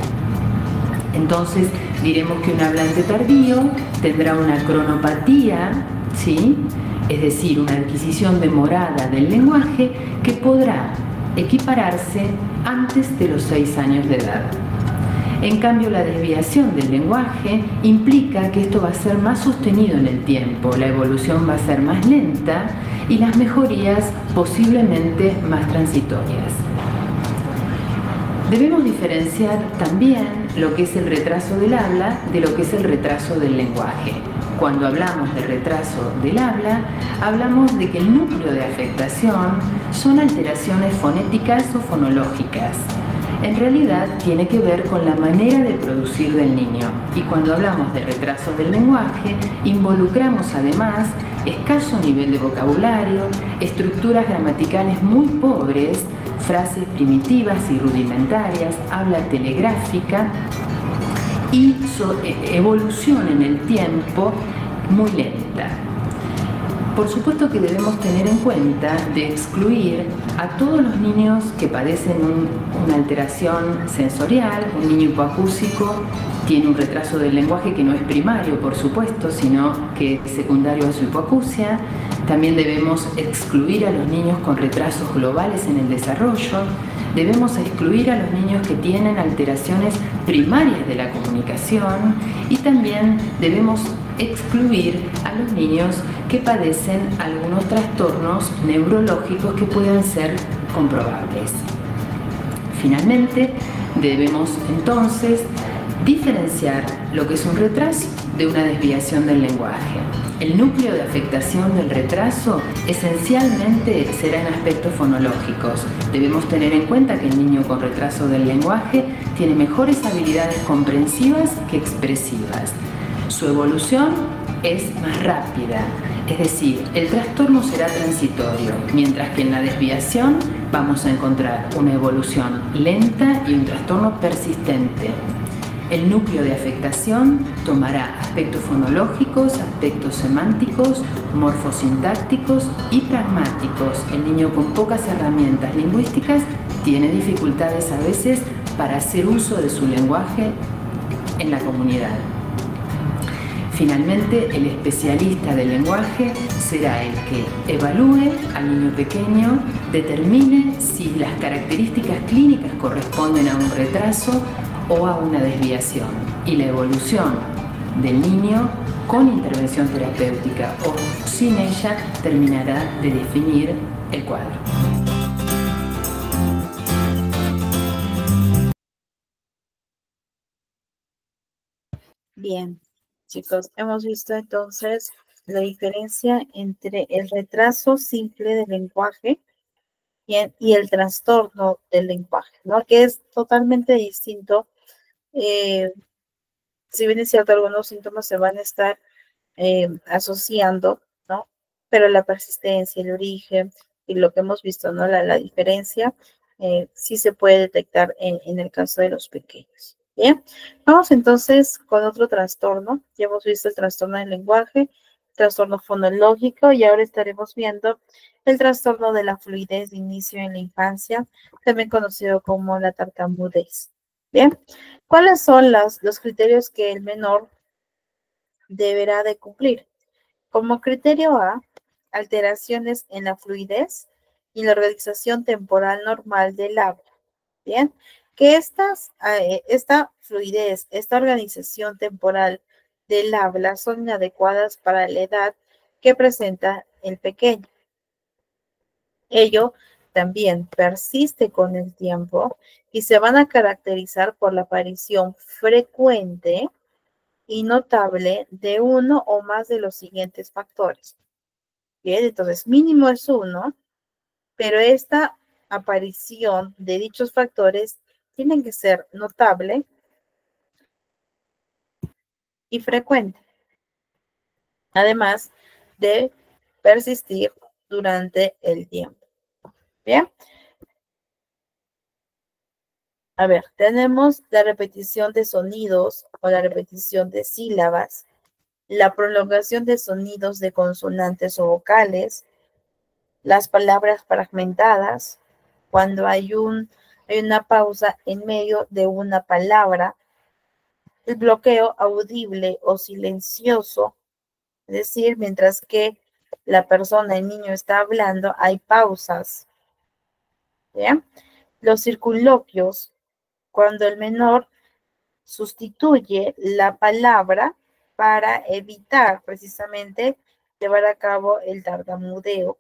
Entonces diremos que un hablante tardío tendrá una cronopatía, ¿sí? Es decir, una adquisición demorada del lenguaje que podrá equipararse antes de los 6 años de edad. En cambio, la desviación del lenguaje implica que esto va a ser más sostenido en el tiempo, la evolución va a ser más lenta y las mejorías posiblemente más transitorias. Debemos diferenciar también lo que es el retraso del habla de lo que es el retraso del lenguaje. Cuando hablamos de retraso del habla, hablamos de que el núcleo de afectación son alteraciones fonéticas o fonológicas. En realidad tiene que ver con la manera de producir del niño. Y cuando hablamos de retraso del lenguaje, involucramos además escaso nivel de vocabulario, estructuras gramaticales muy pobres, frases primitivas y rudimentarias, habla telegráfica y evolución en el tiempo muy lenta. Por supuesto que debemos tener en cuenta de excluir a todos los niños que padecen una alteración sensorial. Un niño hipoacúsico tiene un retraso del lenguaje que no es primario, por supuesto, sino que es secundario a su hipoacusia. También debemos excluir a los niños con retrasos globales en el desarrollo. Debemos excluir a los niños que tienen alteraciones primarias de la comunicación y también debemos excluir a los niños que padecen algunos trastornos neurológicos que puedan ser comprobables. Finalmente, debemos entonces diferenciar lo que es un retraso de una desviación del lenguaje. El núcleo de afectación del retraso esencialmente será en aspectos fonológicos. Debemos tener en cuenta que el niño con retraso del lenguaje tiene mejores habilidades comprensivas que expresivas. Su evolución es más rápida, es decir, el trastorno será transitorio, mientras que en la desviación vamos a encontrar una evolución lenta y un trastorno persistente. El núcleo de afectación tomará aspectos fonológicos, aspectos semánticos, morfosintácticos y pragmáticos. El niño con pocas herramientas lingüísticas tiene dificultades a veces para hacer uso de su lenguaje en la comunidad. Finalmente, el especialista del lenguaje será el que evalúe al niño pequeño, determine si las características clínicas corresponden a un retraso o a una desviación, y la evolución del niño con intervención terapéutica o sin ella terminará de definir el cuadro. Bien, chicos, hemos visto entonces la diferencia entre el retraso simple del lenguaje y el trastorno del lenguaje, ¿no? Que es totalmente distinto. Si bien es cierto, algunos síntomas se van a estar asociando, ¿no? Pero la persistencia, el origen y lo que hemos visto, ¿no? La diferencia sí se puede detectar en el caso de los pequeños. Bien, vamos entonces con otro trastorno. Ya hemos visto el trastorno del lenguaje, trastorno fonológico y ahora estaremos viendo el trastorno de la fluidez de inicio en la infancia, también conocido como la tartamudez. Bien, ¿cuáles son los criterios que el menor deberá de cumplir? Como criterio A, alteraciones en la fluidez y la organización temporal normal del habla. Bien, que esta fluidez, esta organización temporal del habla son inadecuadas para la edad que presenta el pequeño. Ello también persiste con el tiempo y se van a caracterizar por la aparición frecuente y notable de uno o más de los siguientes factores. Bien, entonces mínimo es 1, pero esta aparición de dichos factores tienen que ser notable y frecuente, además de persistir durante el tiempo. Bien. A ver, tenemos la repetición de sonidos o la repetición de sílabas, la prolongación de sonidos de consonantes o vocales, las palabras fragmentadas, cuando hay una pausa en medio de una palabra, el bloqueo audible o silencioso, es decir, mientras que la persona, el niño está hablando, hay pausas. ¿Bien? Los circunloquios, cuando el menor sustituye la palabra para evitar precisamente llevar a cabo el tartamudeo.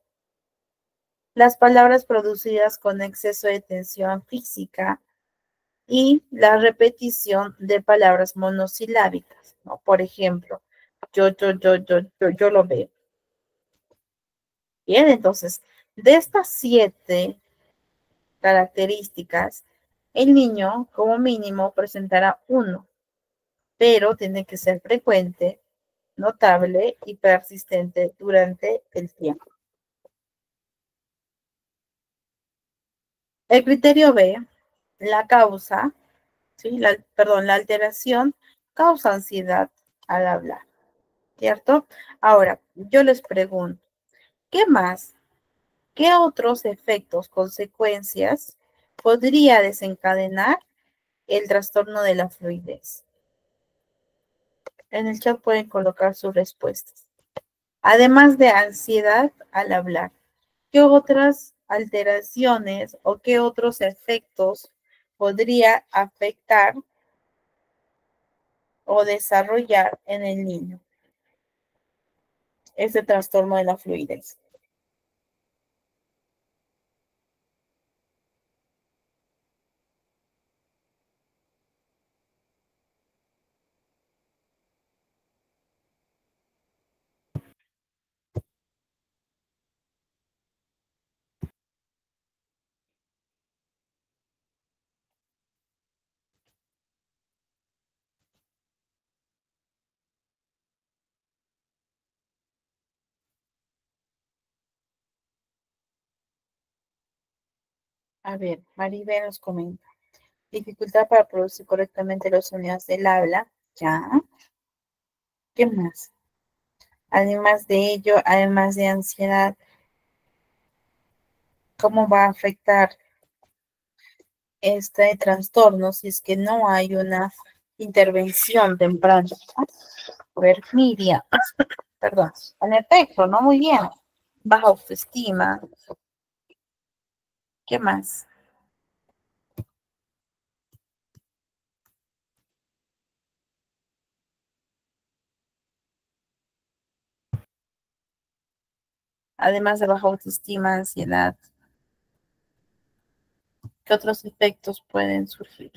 Las palabras producidas con exceso de tensión física y la repetición de palabras monosilábicas, ¿no? Por ejemplo, yo lo veo. Bien, entonces, de estas 7 características, el niño como mínimo presentará 1, pero tiene que ser frecuente, notable y persistente durante el tiempo. El criterio B, la causa, ¿sí? La alteración causa ansiedad al hablar, ¿cierto? Ahora, yo les pregunto, ¿qué más? ¿Qué otros efectos, consecuencias podría desencadenar el trastorno de la fluidez? En el chat pueden colocar sus respuestas. Además de ansiedad al hablar, ¿qué otras alteraciones o qué otros efectos podría afectar o desarrollar en el niño este trastorno de la fluidez? A ver, Maribel nos comenta. Dificultad para producir correctamente los sonidos del habla. Ya. ¿Qué más? Además de ello, además de ansiedad, ¿cómo va a afectar este trastorno si es que no hay una intervención temprana? A ver, Miriam, perdón, en el texto, ¿no? Muy bien. Baja autoestima. ¿Qué más? además de baja autoestima, ansiedad? ¿Qué otros efectos pueden surgir?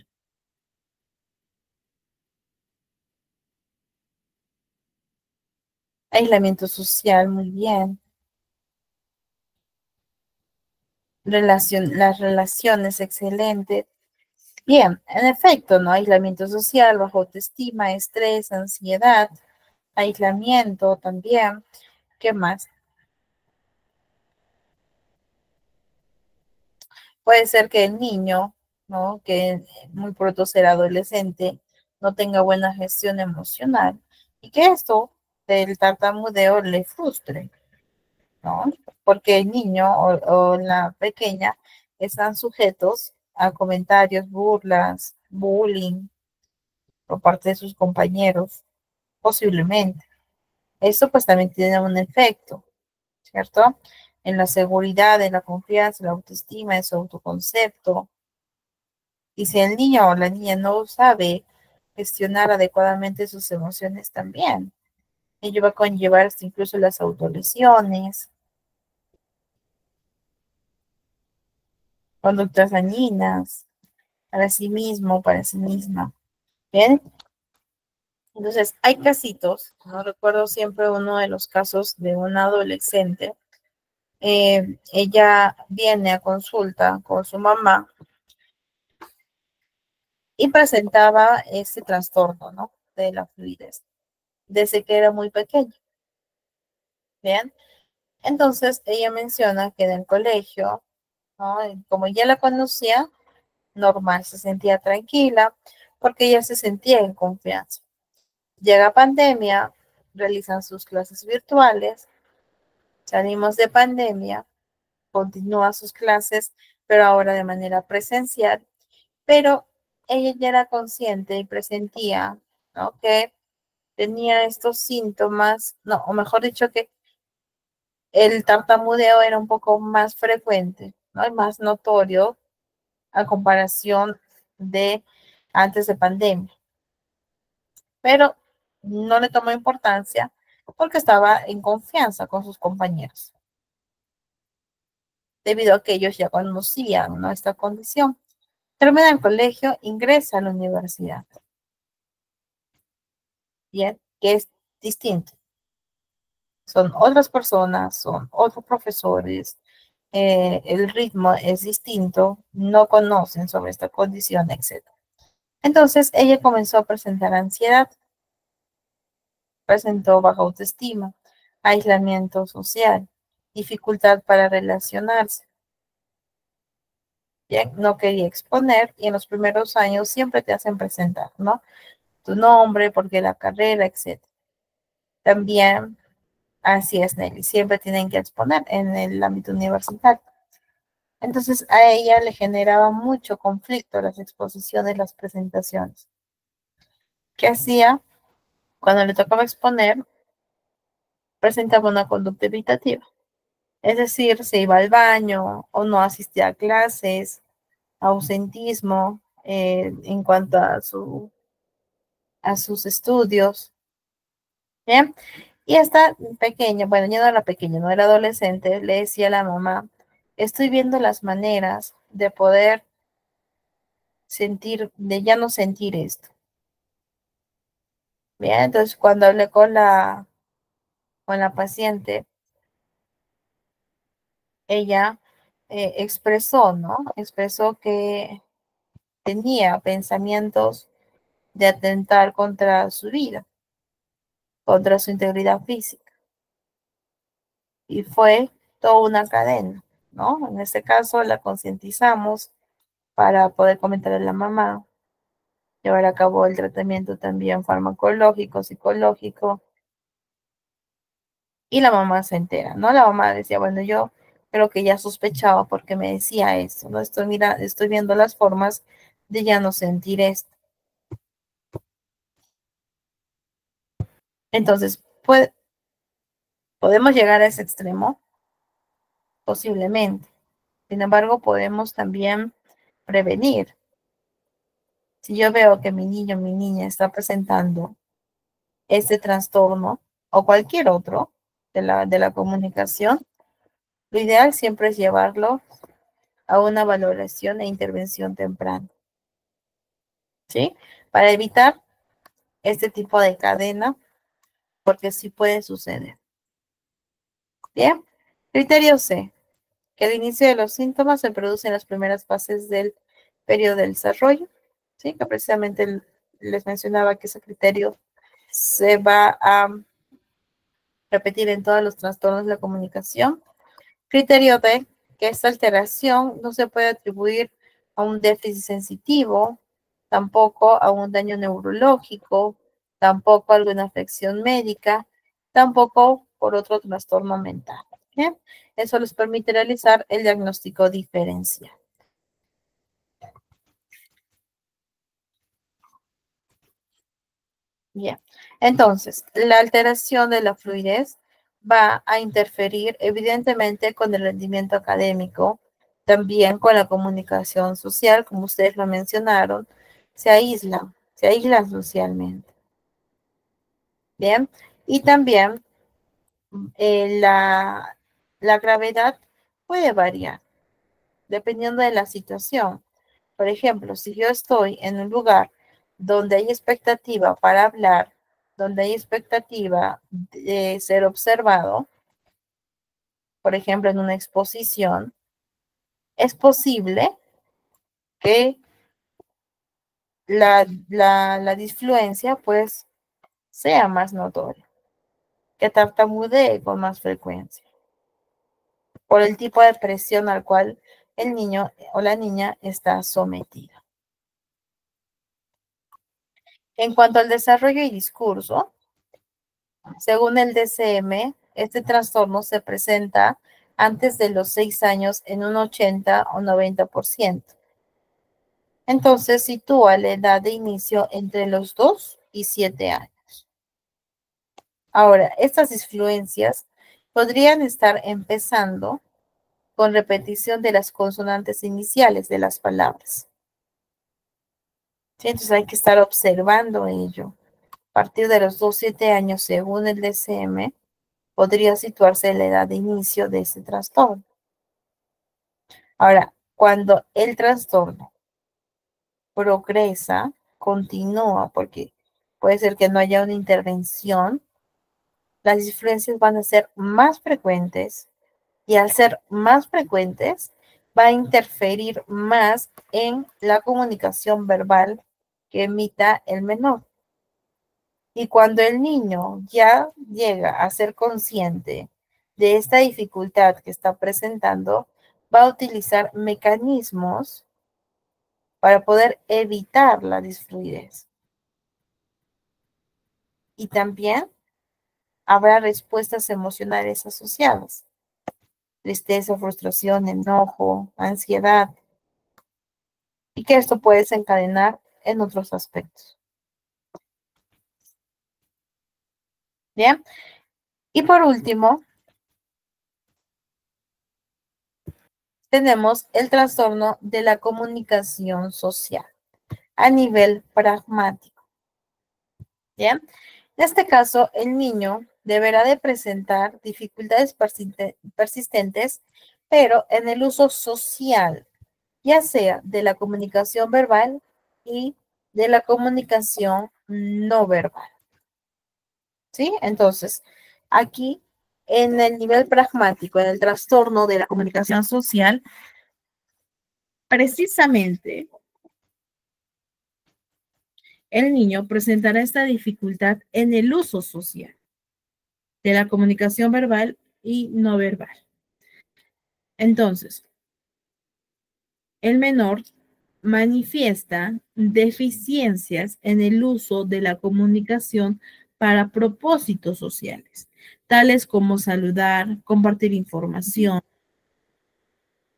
Aislamiento social, muy bien. Las relaciones, excelente. Bien, en efecto, ¿no? Aislamiento social, baja autoestima, estrés, ansiedad, aislamiento también. ¿Qué más? Puede ser que el niño, ¿no? Que muy pronto será adolescente, no tenga buena gestión emocional y que esto del tartamudeo le frustre, ¿no? Porque el niño o la pequeña están sujetos a comentarios, burlas, bullying por parte de sus compañeros, posiblemente. Esto pues también tiene un efecto, ¿cierto? En la seguridad, en la confianza, en la autoestima, en su autoconcepto. Y si el niño o la niña no sabe gestionar adecuadamente sus emociones también, ello va a conllevar hasta incluso las autolesiones, conductas dañinas para sí mismo, para sí misma. Bien, entonces hay casitos, no recuerdo siempre uno de los casos de una adolescente. Ella viene a consulta con su mamá y presentaba este trastorno, ¿no? De la fluidez, desde que era muy pequeña. Bien, entonces ella menciona que en el colegio, ¿no? Como ya la conocía, normal, se sentía tranquila porque ella se sentía en confianza. Llega pandemia, realizan sus clases virtuales, salimos de pandemia, continúa sus clases, pero ahora de manera presencial, pero ella ya era consciente y presentía, ¿no? Que tenía estos síntomas, no, o mejor dicho, que el tartamudeo era un poco más frecuente, ¿no? Y más notorio a comparación de antes de pandemia. Pero no le tomó importancia porque estaba en confianza con sus compañeros, debido a que ellos ya conocían, ¿no? Esta condición. Termina el colegio, ingresa a la universidad. Bien, que es distinto. Son otras personas, son otros profesores, el ritmo es distinto, no conocen sobre esta condición, etc. Entonces ella comenzó a presentar ansiedad, presentó baja autoestima, aislamiento social, dificultad para relacionarse. Bien, no quería exponer y en los primeros años siempre te hacen presentar, ¿no? Tu nombre, por qué la carrera, etc. También, así es, Nelly, siempre tienen que exponer en el ámbito universitario. Entonces a ella le generaba mucho conflicto las exposiciones, las presentaciones. ¿Qué hacía? Cuando le tocaba exponer, presentaba una conducta evitativa. Es decir, se iba al baño o no asistía a clases, ausentismo en cuanto a sus estudios. Bien, y esta pequeña, bueno, ya no era pequeña, no era adolescente, le decía a la mamá, estoy viendo las maneras de poder sentir, de ya no sentir esto. Bien, entonces cuando hablé con la paciente, ella expresó, ¿no? Expresó que tenía pensamientos de atentar contra su vida, contra su integridad física. Y fue toda una cadena, ¿no? En este caso la concientizamos para poder comentarle a la mamá, llevar a cabo el tratamiento también farmacológico, psicológico, y la mamá se entera, ¿no? La mamá decía, bueno, yo creo que ya sospechaba porque me decía eso, ¿no? Estoy viendo las formas de ya no sentir esto. Entonces, ¿podemos llegar a ese extremo? Posiblemente. Sin embargo, podemos también prevenir. Si yo veo que mi niño o mi niña está presentando este trastorno o cualquier otro de la comunicación, Lo ideal siempre es llevarlo a una valoración e intervención temprana, ¿sí? Para evitar este tipo de cadena, porque sí puede suceder. Bien, criterio C, que el inicio de los síntomas se produce en las primeras fases del periodo del desarrollo, ¿sí? Que precisamente les mencionaba que ese criterio se va a repetir en todos los trastornos de la comunicación. Criterio D, que esta alteración no se puede atribuir a un déficit sensitivo, tampoco a un daño neurológico, tampoco a alguna afección médica, tampoco por otro trastorno mental. ¿Bien? Eso les permite realizar el diagnóstico diferencial. Bien, entonces, la alteración de la fluidez va a interferir evidentemente con el rendimiento académico, también con la comunicación social, como ustedes lo mencionaron, se aíslan socialmente. Bien, y también la gravedad puede variar dependiendo de la situación. Por ejemplo, si yo estoy en un lugar donde hay expectativa para hablar, donde hay expectativa de ser observado, por ejemplo, en una exposición, es posible que la disfluencia pues sea más notoria, que tartamudee con más frecuencia, por el tipo de presión al cual el niño o la niña está sometida. En cuanto al desarrollo y discurso, según el DCM, este trastorno se presenta antes de los 6 años en un 80 o 90%. Entonces sitúa la edad de inicio entre los 2 y 7 años. Ahora, estas disfluencias podrían estar empezando con repetición de las consonantes iniciales de las palabras. ¿Sí? Entonces hay que estar observando ello. A partir de los 2-7 años, según el DCM, podría situarse en la edad de inicio de ese trastorno. Ahora, cuando el trastorno progresa, continúa, porque puede ser que no haya una intervención, las disfluencias van a ser más frecuentes y al ser más frecuentes va a interferir más en la comunicación verbal que emita el menor. Y cuando el niño ya llega a ser consciente de esta dificultad que está presentando, va a utilizar mecanismos para poder evitar la disfluidez. Y también habrá respuestas emocionales asociadas: tristeza, frustración, enojo, ansiedad, y que esto puede desencadenar en otros aspectos. Bien, y por último, tenemos el trastorno de la comunicación social a nivel pragmático. Bien, en este caso, el niño deberá de presentar dificultades persistentes, pero en el uso social, ya sea de la comunicación verbal y de la comunicación no verbal. ¿Sí? Entonces, aquí en el nivel pragmático, en el trastorno de la comunicación social, precisamente el niño presentará esta dificultad en el uso social de la comunicación verbal y no verbal. Entonces, el menor manifiesta deficiencias en el uso de la comunicación para propósitos sociales, tales como saludar, compartir información.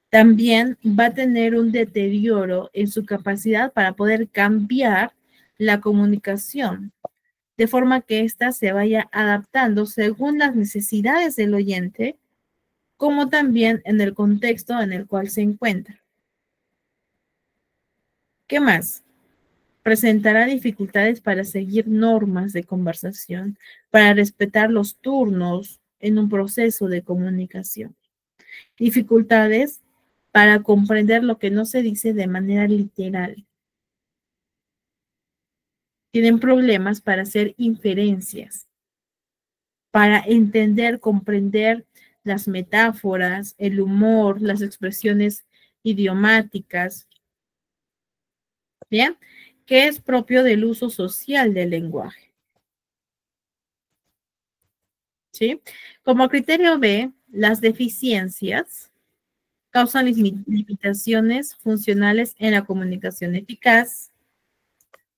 También va a tener un deterioro en su capacidad para poder cambiar la comunicación, de forma que ésta se vaya adaptando según las necesidades del oyente, como también en el contexto en el cual se encuentra. ¿Qué más? Presentará dificultades para seguir normas de conversación, para respetar los turnos en un proceso de comunicación. dificultades para comprender lo que no se dice de manera literal. Tienen problemas para hacer inferencias, para entender, comprender las metáforas, el humor, las expresiones idiomáticas, ¿bien? Que es propio del uso social del lenguaje. ¿Sí? Como criterio B, las deficiencias causan limitaciones funcionales en la comunicación eficaz,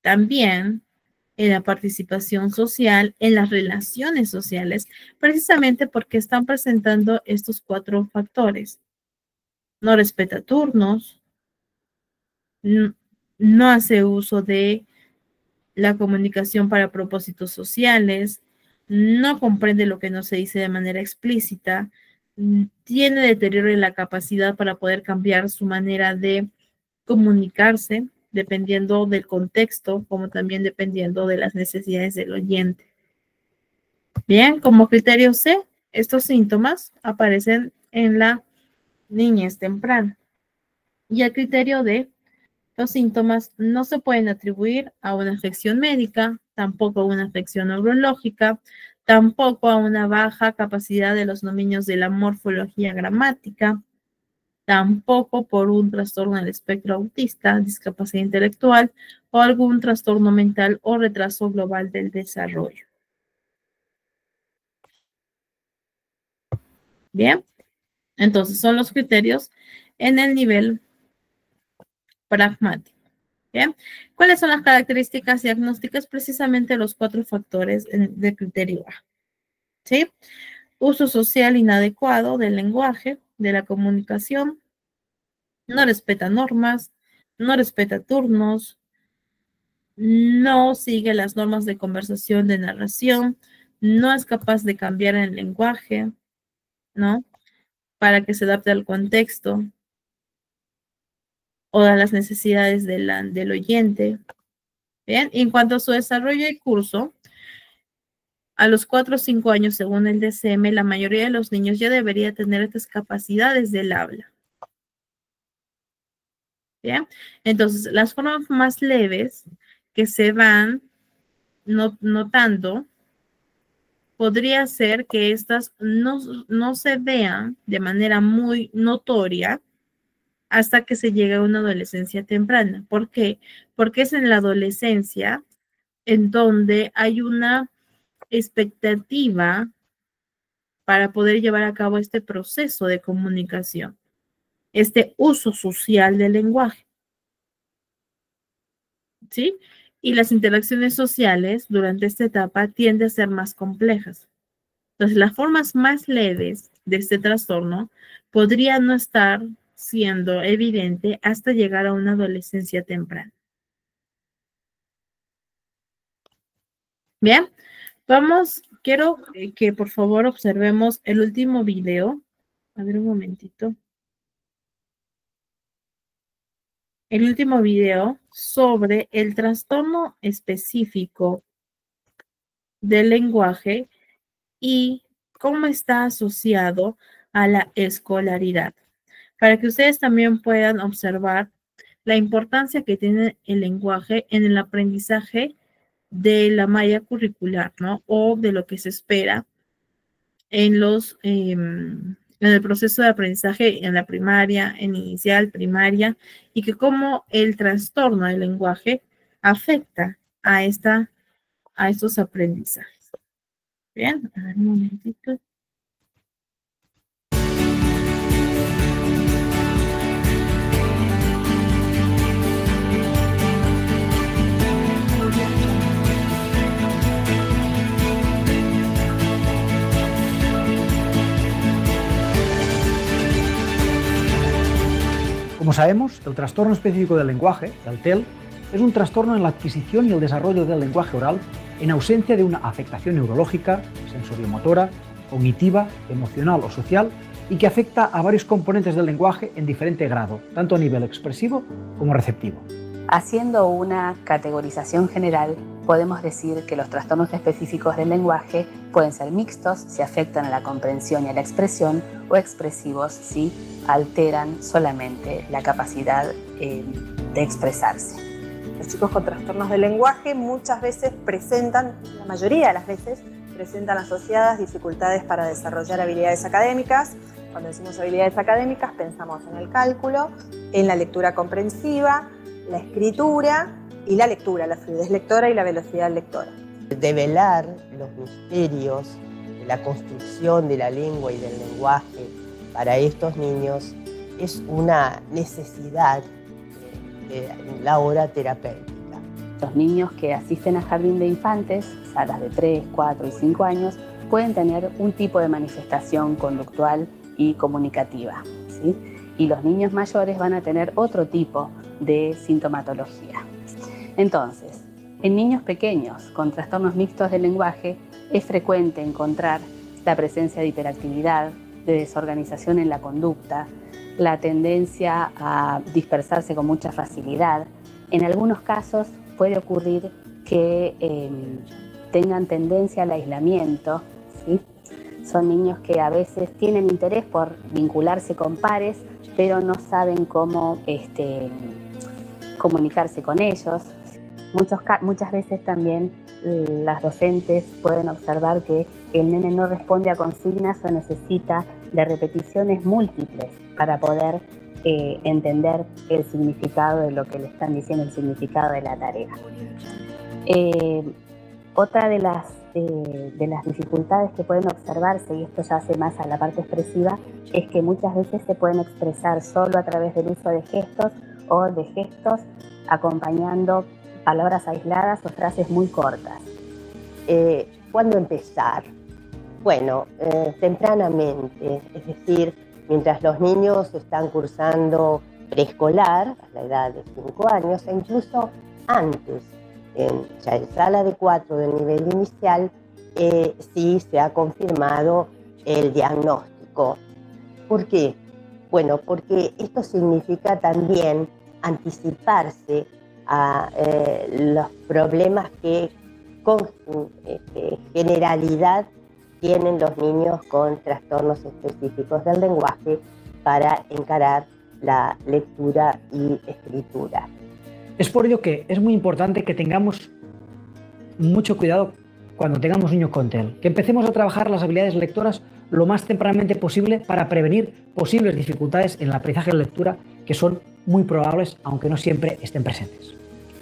también en la participación social, en las relaciones sociales, precisamente porque están presentando estos 4 factores. No respeta turnos, no hace uso de la comunicación para propósitos sociales, no comprende lo que no se dice de manera explícita, tiene deterioro en la capacidad para poder cambiar su manera de comunicarse, dependiendo del contexto, como también dependiendo de las necesidades del oyente. Bien, como criterio C, estos síntomas aparecen en la niñez temprana. Y el criterio D, los síntomas no se pueden atribuir a una afección médica, tampoco a una afección neurológica, tampoco a una baja capacidad de los dominios de la morfología gramática, tampoco por un trastorno del espectro autista, discapacidad intelectual o algún trastorno mental o retraso global del desarrollo. Bien, entonces son los criterios en el nivel pragmático. Bien, ¿cuáles son las características diagnósticas? Precisamente los 4 factores del criterio A. ¿Sí? Uso social inadecuado del lenguaje, de la comunicación, no respeta normas, no respeta turnos, no sigue las normas de conversación, de narración, no es capaz de cambiar el lenguaje, ¿no? Para que se adapte al contexto o a las necesidades del oyente. Bien, en cuanto a su desarrollo y curso, a los 4 o 5 años, según el DSM, la mayoría de los niños ya debería tener estas capacidades del habla. Bien, entonces las formas más leves que se van notando podría ser que estas no se vean de manera muy notoria hasta que se llegue a una adolescencia temprana. ¿Por qué? Porque es en la adolescencia en donde hay una expectativa para poder llevar a cabo este proceso de comunicación, este uso social del lenguaje. ¿Sí? Y las interacciones sociales durante esta etapa tienden a ser más complejas. Entonces, las formas más leves de este trastorno podrían no estar siendo evidente hasta llegar a una adolescencia temprana. Bien, quiero que por favor observemos el último video. A ver un momentito. El último video sobre el trastorno específico del lenguaje y cómo está asociado a la escolaridad, para que ustedes también puedan observar la importancia que tiene el lenguaje en el aprendizaje de la malla curricular, ¿no? O de lo que se espera en el proceso de aprendizaje en la primaria, en inicial, primaria, y que cómo el trastorno del lenguaje afecta a estos aprendizajes. Bien, a ver un momentito. Como sabemos, el trastorno específico del lenguaje, el TEL, es un trastorno en la adquisición y el desarrollo del lenguaje oral en ausencia de una afectación neurológica, sensoriomotora, cognitiva, emocional o social y que afecta a varios componentes del lenguaje en diferente grado, tanto a nivel expresivo como receptivo. Haciendo una categorización general, podemos decir que los trastornos específicos del lenguaje pueden ser mixtos si afectan a la comprensión y a la expresión, o expresivos si alteran solamente la capacidad de expresarse. Los chicos con trastornos del lenguaje muchas veces presentan, la mayoría de las veces, presentan asociadas dificultades para desarrollar habilidades académicas. Cuando decimos habilidades académicas pensamos en el cálculo, en la lectura comprensiva, la escritura y la lectura, la fluidez lectora y la velocidad lectora. Develar los misterios de la construcción de la lengua y del lenguaje para estos niños es una necesidad de la hora terapéutica. Los niños que asisten a jardín de infantes, salas de 3, 4 y 5 años, pueden tener un tipo de manifestación conductual y comunicativa, ¿sí? Y los niños mayores van a tener otro tipo de sintomatología. Entonces, en niños pequeños con trastornos mixtos del lenguaje es frecuente encontrar la presencia de hiperactividad, de desorganización en la conducta, la tendencia a dispersarse con mucha facilidad. En algunos casos puede ocurrir que tengan tendencia al aislamiento, ¿sí? Son niños que a veces tienen interés por vincularse con pares, pero no saben cómo comunicarse con ellos. Muchas veces también las docentes pueden observar que el nene no responde a consignas o necesita de repeticiones múltiples para poder entender el significado de lo que le están diciendo, el significado de la tarea. Otra de las dificultades que pueden observarse, y esto ya hace más a la parte expresiva, es que muchas veces se pueden expresar solo a través del uso de gestos o de gestos acompañando palabras aisladas o frases muy cortas. ¿Cuándo empezar? Bueno, tempranamente, es decir, mientras los niños están cursando preescolar, a la edad de 5 años, e incluso antes, ya en sala de 4 del nivel inicial, sí se ha confirmado el diagnóstico. ¿Por qué? Bueno, porque esto significa también anticiparse a los problemas que con generalidad tienen los niños con trastornos específicos del lenguaje para encarar la lectura y escritura. Es por ello que es muy importante que tengamos mucho cuidado cuando tengamos niños con TEL, que empecemos a trabajar las habilidades lectoras lo más tempranamente posible para prevenir posibles dificultades en el aprendizaje de lectura que son muy probables, aunque no siempre estén presentes.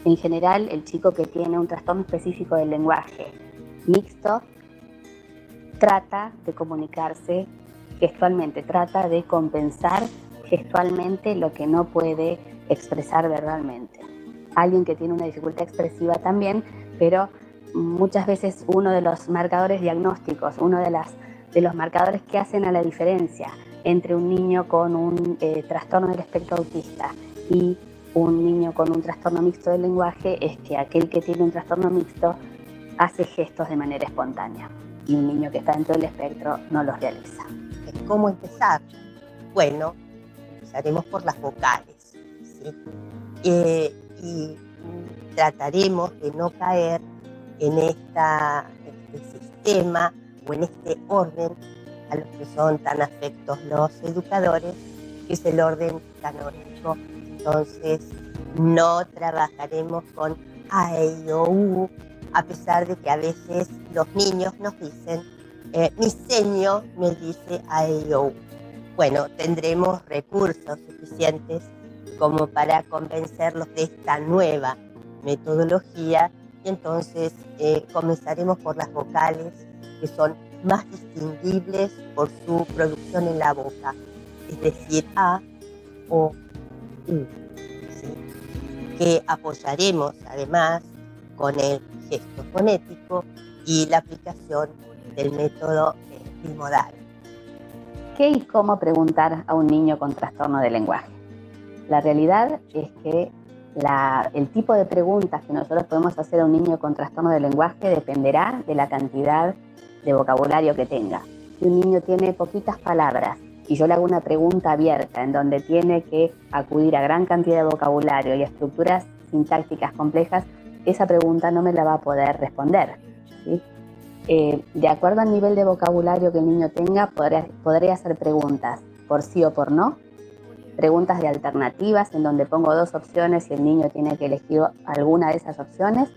En general, el chico que tiene un trastorno específico del lenguaje mixto trata de comunicarse gestualmente, trata de compensar gestualmente lo que no puede expresar verbalmente. Alguien que tiene una dificultad expresiva también, pero muchas veces uno de los marcadores diagnósticos, uno de los marcadores que hacen a la diferencia entre un niño con un trastorno del espectro autista y un niño con un trastorno mixto del lenguaje es que aquel que tiene un trastorno mixto hace gestos de manera espontánea y un niño que está dentro del espectro no los realiza. ¿Cómo empezar? Bueno, empezaremos por las vocales, ¿sí? Y trataremos de no caer en este sistema o en este orden a los que son tan afectos los educadores, que es el orden canónico. Entonces, no trabajaremos con A, E, I, O, U, a pesar de que a veces los niños nos dicen, mi seño me dice A, E, I, O, U. Bueno, tendremos recursos suficientes como para convencerlos de esta nueva metodología y entonces comenzaremos por las vocales que son más distinguibles por su producción en la boca, es decir, A, O, U, ¿sí? Que apoyaremos además con el gesto fonético y la aplicación del método bimodal. ¿Qué y cómo preguntar a un niño con trastorno de lenguaje? La realidad es que el tipo de preguntas que nosotros podemos hacer a un niño con trastorno de lenguaje dependerá de la cantidad de vocabulario que tenga. Si un niño tiene poquitas palabras y yo le hago una pregunta abierta en donde tiene que acudir a gran cantidad de vocabulario y a estructuras sintácticas complejas, esa pregunta no me la va a poder responder, ¿sí? De acuerdo al nivel de vocabulario que el niño tenga, podría hacer preguntas por sí o por no, preguntas de alternativas en donde pongo 2 opciones y el niño tiene que elegir alguna de esas opciones,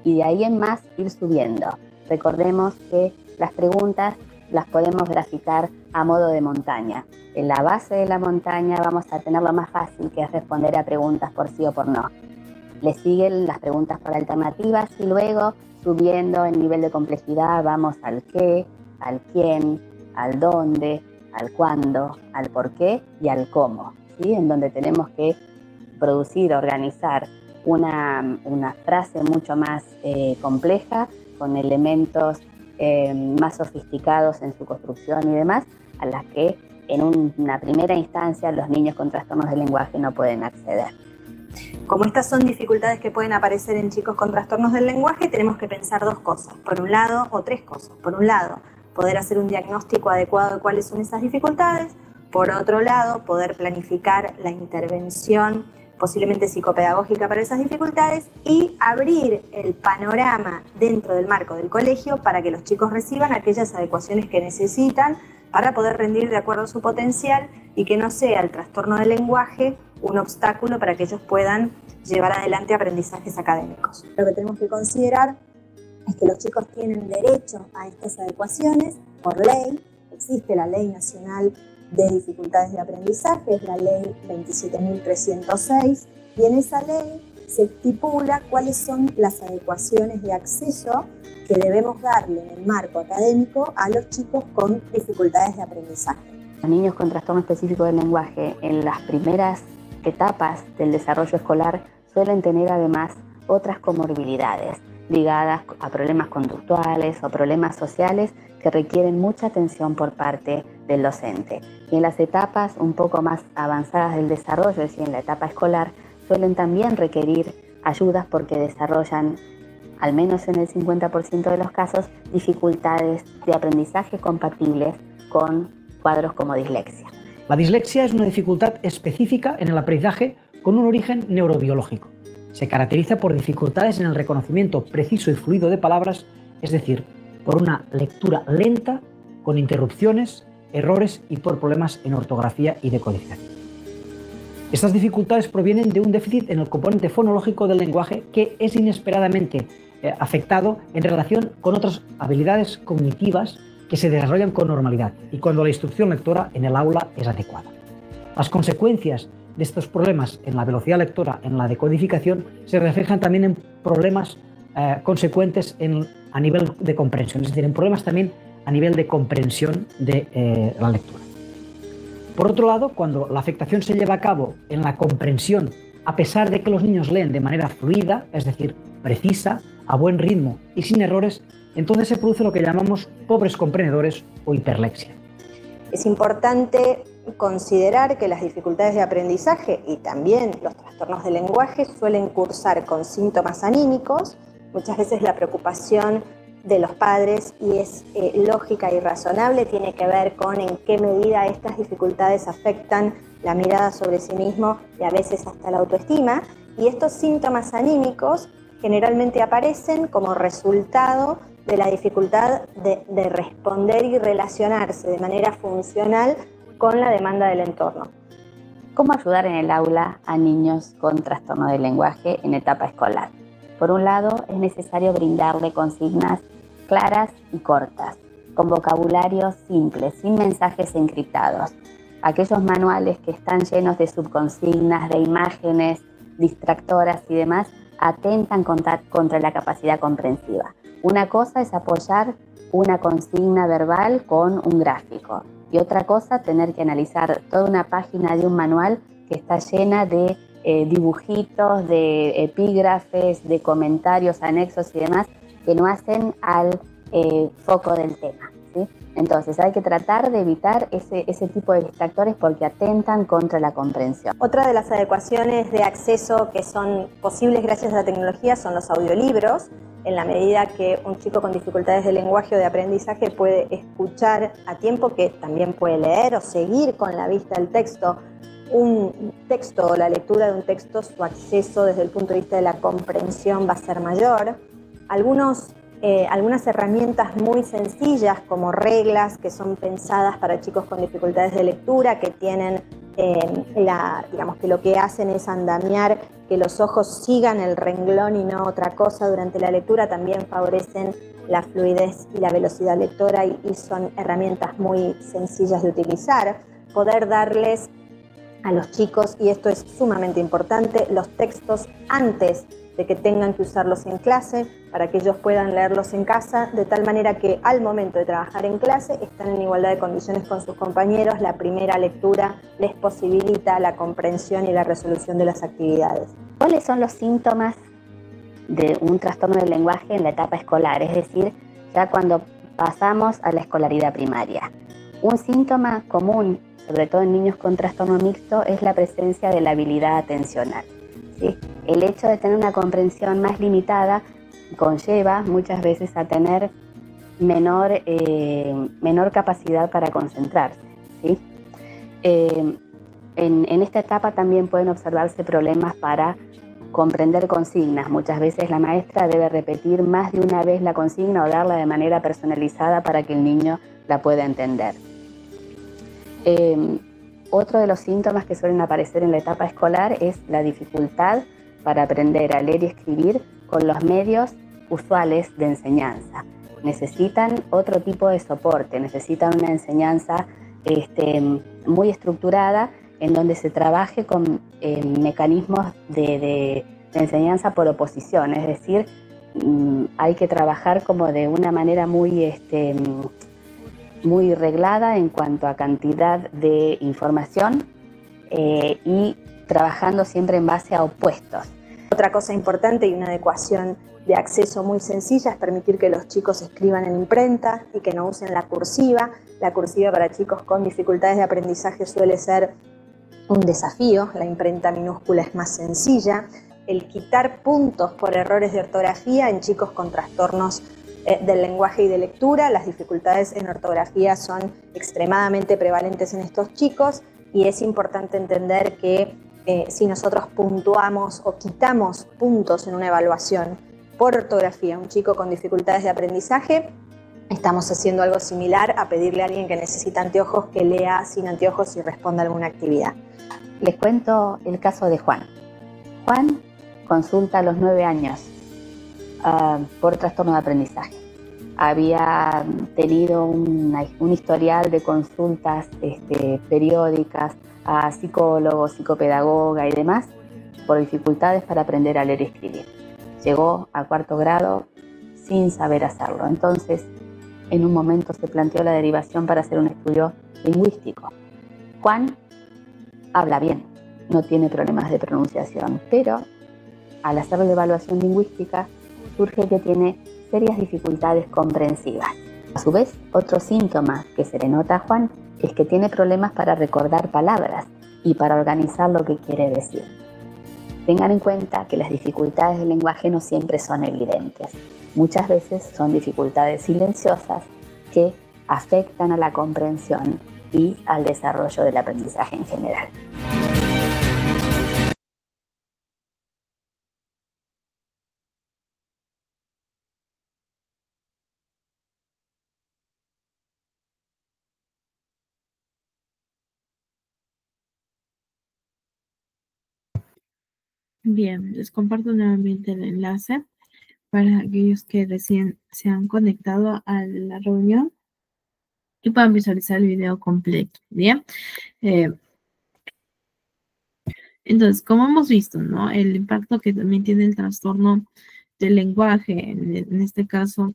y de ahí en más ir subiendo. Recordemos que las preguntas las podemos graficar a modo de montaña. En la base de la montaña vamos a tener lo más fácil, que es responder a preguntas por sí o por no. Le siguen las preguntas por alternativas y luego, subiendo el nivel de complejidad, vamos al qué, al quién, al dónde, al cuándo, al por qué y al cómo, ¿sí? En donde tenemos que producir, organizar una frase mucho más compleja, con elementos más sofisticados en su construcción y demás, a las que en una primera instancia los niños con trastornos del lenguaje no pueden acceder. Como estas son dificultades que pueden aparecer en chicos con trastornos del lenguaje, tenemos que pensar 2 cosas, por un lado, o 3 cosas. Por un lado, poder hacer un diagnóstico adecuado de cuáles son esas dificultades. Por otro lado, poder planificar la intervención posiblemente psicopedagógica para esas dificultades y abrir el panorama dentro del marco del colegio para que los chicos reciban aquellas adecuaciones que necesitan para poder rendir de acuerdo a su potencial y que no sea el trastorno del lenguaje un obstáculo para que ellos puedan llevar adelante aprendizajes académicos. Lo que tenemos que considerar es que los chicos tienen derecho a estas adecuaciones por ley. Existe la Ley Nacional de Dificultades de Aprendizaje, es la Ley 27.306, y en esa ley se estipula cuáles son las adecuaciones de acceso que debemos darle en el marco académico a los chicos con dificultades de aprendizaje. Los niños con trastorno específico del lenguaje en las primeras etapas del desarrollo escolar suelen tener además otras comorbilidades ligadas a problemas conductuales o problemas sociales que requieren mucha atención por parte del docente. Y en las etapas un poco más avanzadas del desarrollo, es decir, en la etapa escolar, suelen también requerir ayudas porque desarrollan, al menos en el 50% de los casos, dificultades de aprendizaje compatibles con cuadros como dislexia. La dislexia es una dificultad específica en el aprendizaje con un origen neurobiológico. Se caracteriza por dificultades en el reconocimiento preciso y fluido de palabras, es decir, por una lectura lenta, con interrupciones, errores y por problemas en ortografía y decodificación. Estas dificultades provienen de un déficit en el componente fonológico del lenguaje que es inesperadamente afectado en relación con otras habilidades cognitivas que se desarrollan con normalidad y cuando la instrucción lectora en el aula es adecuada. Las consecuencias de estos problemas en la velocidad lectora, en la decodificación, se reflejan también en problemas consecuentes a nivel de comprensión, es decir, en problemas también a nivel de comprensión de la lectura. Por otro lado, cuando la afectación se lleva a cabo en la comprensión, a pesar de que los niños leen de manera fluida, es decir, precisa, a buen ritmo y sin errores, entonces se produce lo que llamamos pobres comprendedores o hiperlexia. Es importante considerar que las dificultades de aprendizaje y también los trastornos del lenguaje suelen cursar con síntomas anímicos. Muchas veces la preocupación de los padres, y es lógica y razonable, tiene que ver con en qué medida estas dificultades afectan la mirada sobre sí mismo y a veces hasta la autoestima. Y estos síntomas anímicos generalmente aparecen como resultado de la dificultad de responder y relacionarse de manera funcional con la demanda del entorno. ¿Cómo ayudar en el aula a niños con trastorno del lenguaje en etapa escolar? Por un lado, es necesario brindarle consignas claras y cortas, con vocabulario simple, sin mensajes encriptados. Aquellos manuales que están llenos de subconsignas, de imágenes distractoras y demás, atentan contra la capacidad comprensiva. Una cosa es apoyar una consigna verbal con un gráfico y otra cosa tener que analizar toda una página de un manual que está llena de dibujitos, de epígrafes, de comentarios, anexos y demás que no hacen al foco del tema, ¿sí? Entonces hay que tratar de evitar ese tipo de distractores porque atentan contra la comprensión. Otra de las adecuaciones de acceso que son posibles gracias a la tecnología son los audiolibros, en la medida que un chico con dificultades de lenguaje o de aprendizaje puede escuchar a tiempo que también puede leer o seguir con la vista el texto un texto o la lectura de un texto, su acceso desde el punto de vista de la comprensión va a ser mayor. Algunas herramientas muy sencillas como reglas que son pensadas para chicos con dificultades de lectura, que tienen, digamos que lo que hacen es andamiar que los ojos sigan el renglón y no otra cosa durante la lectura, también favorecen la fluidez y la velocidad lectora y son herramientas muy sencillas de utilizar. Poder darles a los chicos, y esto es sumamente importante, los textos antes de que tengan que usarlos en clase, para que ellos puedan leerlos en casa, de tal manera que al momento de trabajar en clase están en igualdad de condiciones con sus compañeros. La primera lectura les posibilita la comprensión y la resolución de las actividades. ¿Cuáles son los síntomas de un trastorno del lenguaje en la etapa escolar? Es decir, ya cuando pasamos a la escolaridad primaria. Un síntoma común, sobre todo en niños con trastorno mixto, es la presencia de la habilidad atencional, ¿sí? El hecho de tener una comprensión más limitada conlleva muchas veces a tener menor capacidad para concentrarse, ¿sí? En esta etapa también pueden observarse problemas para comprender consignas. Muchas veces la maestra debe repetir más de una vez la consigna o darla de manera personalizada para que el niño la pueda entender. Otro de los síntomas que suelen aparecer en la etapa escolar es la dificultad para aprender a leer y escribir con los medios usuales de enseñanza. Necesitan otro tipo de soporte, necesitan una enseñanza muy estructurada en donde se trabaje con mecanismos de enseñanza por oposición, es decir, hay que trabajar como de una manera muy reglada en cuanto a cantidad de información y trabajando siempre en base a opuestos. Otra cosa importante y una adecuación de acceso muy sencilla es permitir que los chicos escriban en imprenta y que no usen la cursiva. La cursiva para chicos con dificultades de aprendizaje suele ser un desafío, la imprenta minúscula es más sencilla. El quitar puntos por errores de ortografía en chicos con trastornos del lenguaje y de lectura. Las dificultades en ortografía son extremadamente prevalentes en estos chicos y es importante entender que si nosotros puntuamos o quitamos puntos en una evaluación por ortografía a un chico con dificultades de aprendizaje, estamos haciendo algo similar a pedirle a alguien que necesita anteojos que lea sin anteojos y responda a alguna actividad. Les cuento el caso de Juan. Juan consulta a los 9 años por trastorno de aprendizaje. Había tenido un historial de consultas periódicas a psicólogos, psicopedagoga y demás por dificultades para aprender a leer y escribir. Llegó a 4º grado sin saber hacerlo. Entonces, en un momento se planteó la derivación para hacer un estudio lingüístico. Juan habla bien, no tiene problemas de pronunciación, pero al hacer la evaluación lingüística surge que tiene serias dificultades comprensivas. A su vez, otro síntoma que se le nota a Juan es que tiene problemas para recordar palabras y para organizar lo que quiere decir. Tengan en cuenta que las dificultades del lenguaje no siempre son evidentes. Muchas veces son dificultades silenciosas que afectan a la comprensión y al desarrollo del aprendizaje en general. Bien, les comparto nuevamente el enlace para aquellos que recién se han conectado a la reunión y puedan visualizar el video completo. Bien. Entonces, como hemos visto, ¿no? El impacto que también tiene el trastorno del lenguaje, en este caso,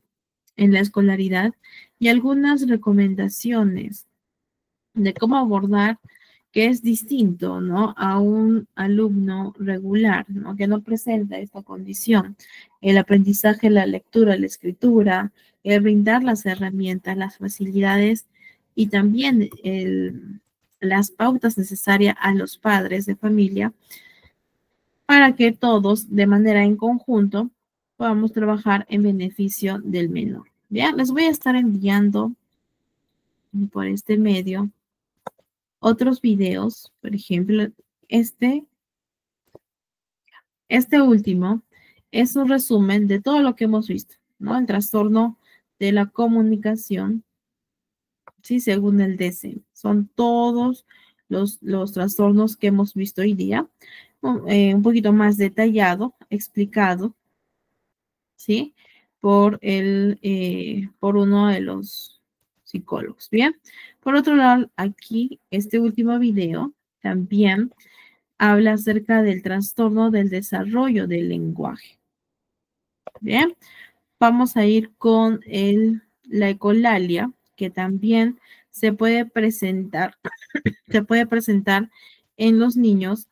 en la escolaridad, y algunas recomendaciones de cómo abordar que es distinto, ¿no? A un alumno regular, ¿no? Que no presenta esta condición. El aprendizaje, la lectura, la escritura, el brindar las herramientas, las facilidades y también las pautas necesarias a los padres de familia para que todos, de manera en conjunto, podamos trabajar en beneficio del menor. Bien, les voy a estar enviando por este medio otros videos, por ejemplo, este último es un resumen de todo lo que hemos visto, ¿no? El trastorno de la comunicación, ¿sí? Según el DSM. Son todos los trastornos que hemos visto hoy día, un poquito más detallado, explicado, ¿sí? Por uno de los psicólogos, ¿bien? Por otro lado, aquí, este último video también habla acerca del trastorno del desarrollo del lenguaje. Bien, vamos a ir con la ecolalia, que también se puede presentar en los niños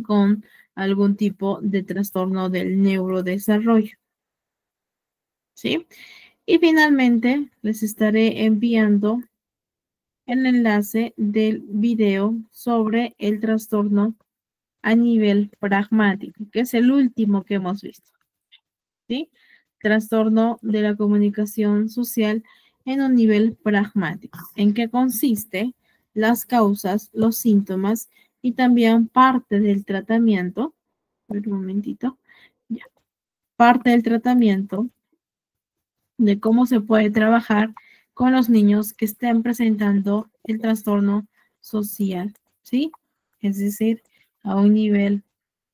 con algún tipo de trastorno del neurodesarrollo. ¿Sí? Y finalmente les estaré enviando el enlace del video sobre el trastorno a nivel pragmático, que es el último que hemos visto. ¿Sí? Trastorno de la comunicación social en un nivel pragmático. ¿En qué consiste? Las causas, los síntomas y también parte del tratamiento. Un momentito. Ya. Parte del tratamiento de cómo se puede trabajar con los niños que estén presentando el trastorno social, ¿sí? Es decir, a un nivel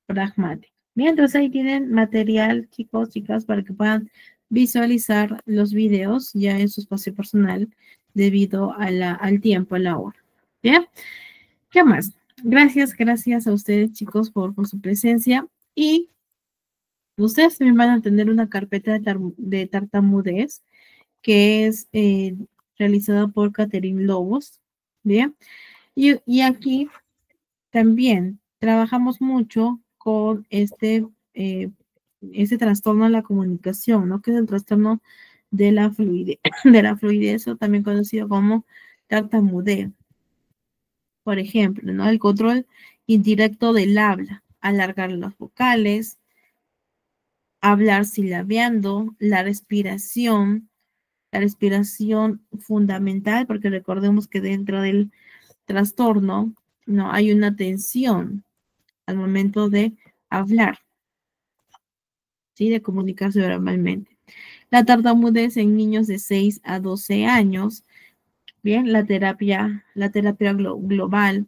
pragmático. Mientras ahí tienen material, chicos, chicas, para que puedan visualizar los videos ya en su espacio personal debido al tiempo, a la hora. ¿Bien? ¿Qué más? Gracias a ustedes, chicos, por su presencia. Y ustedes también van a tener una carpeta de tartamudez que es realizada por Catherine Lobos. Bien. Y aquí también trabajamos mucho con este trastorno de la comunicación, ¿no? Que es el trastorno de la fluidez, o también conocido como tartamudeo. Por ejemplo, ¿no? El control indirecto del habla, alargar las vocales, hablar silabeando, la respiración fundamental, porque recordemos que dentro del trastorno, no hay una tensión al momento de hablar, ¿sí? De comunicarse verbalmente. La tartamudez en niños de 6 a 12 años, bien, la terapia global,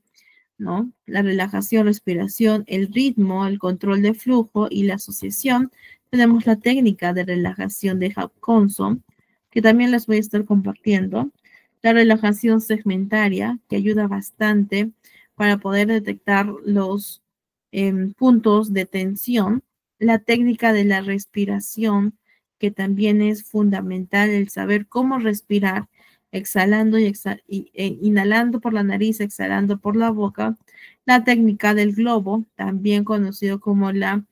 ¿no? La relajación, respiración, el ritmo, el control de flujo y la asociación. Tenemos la técnica de relajación de Hutchinson, que también les voy a estar compartiendo. La relajación segmentaria, que ayuda bastante para poder detectar los puntos de tensión. La técnica de la respiración, que también es fundamental el saber cómo respirar, exhalando y inhalando por la nariz, exhalando por la boca. La técnica del globo, también conocido como la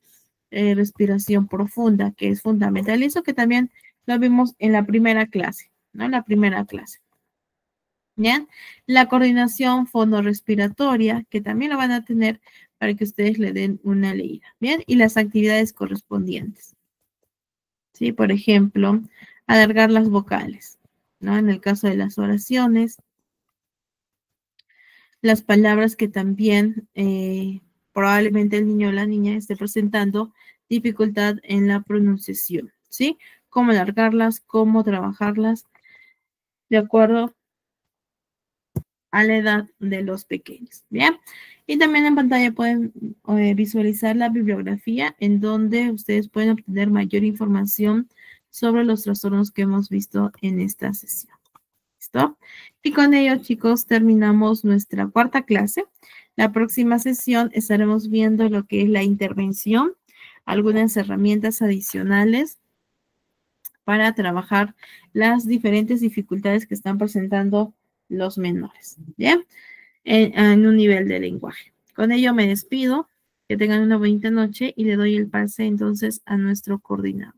respiración profunda, que es fundamental. Eso que también lo vimos en la primera clase, ¿no? En la primera clase. ¿Bien? La coordinación fonorrespiratoria, que también lo van a tener para que ustedes le den una leída. ¿Bien? Y las actividades correspondientes. ¿Sí? Por ejemplo, alargar las vocales, ¿no? En el caso de las oraciones, las palabras que también probablemente el niño o la niña esté presentando dificultad en la pronunciación, ¿sí? Cómo alargarlas, cómo trabajarlas, de acuerdo a la edad de los pequeños, ¿bien? Y también en pantalla pueden visualizar la bibliografía en donde ustedes pueden obtener mayor información sobre los trastornos que hemos visto en esta sesión. ¿Listo? Y con ello, chicos, terminamos nuestra cuarta clase. La próxima sesión estaremos viendo lo que es la intervención, algunas herramientas adicionales para trabajar las diferentes dificultades que están presentando los menores, ¿bien? En un nivel de lenguaje. Con ello me despido, que tengan una bonita noche y le doy el pase entonces a nuestro coordinador.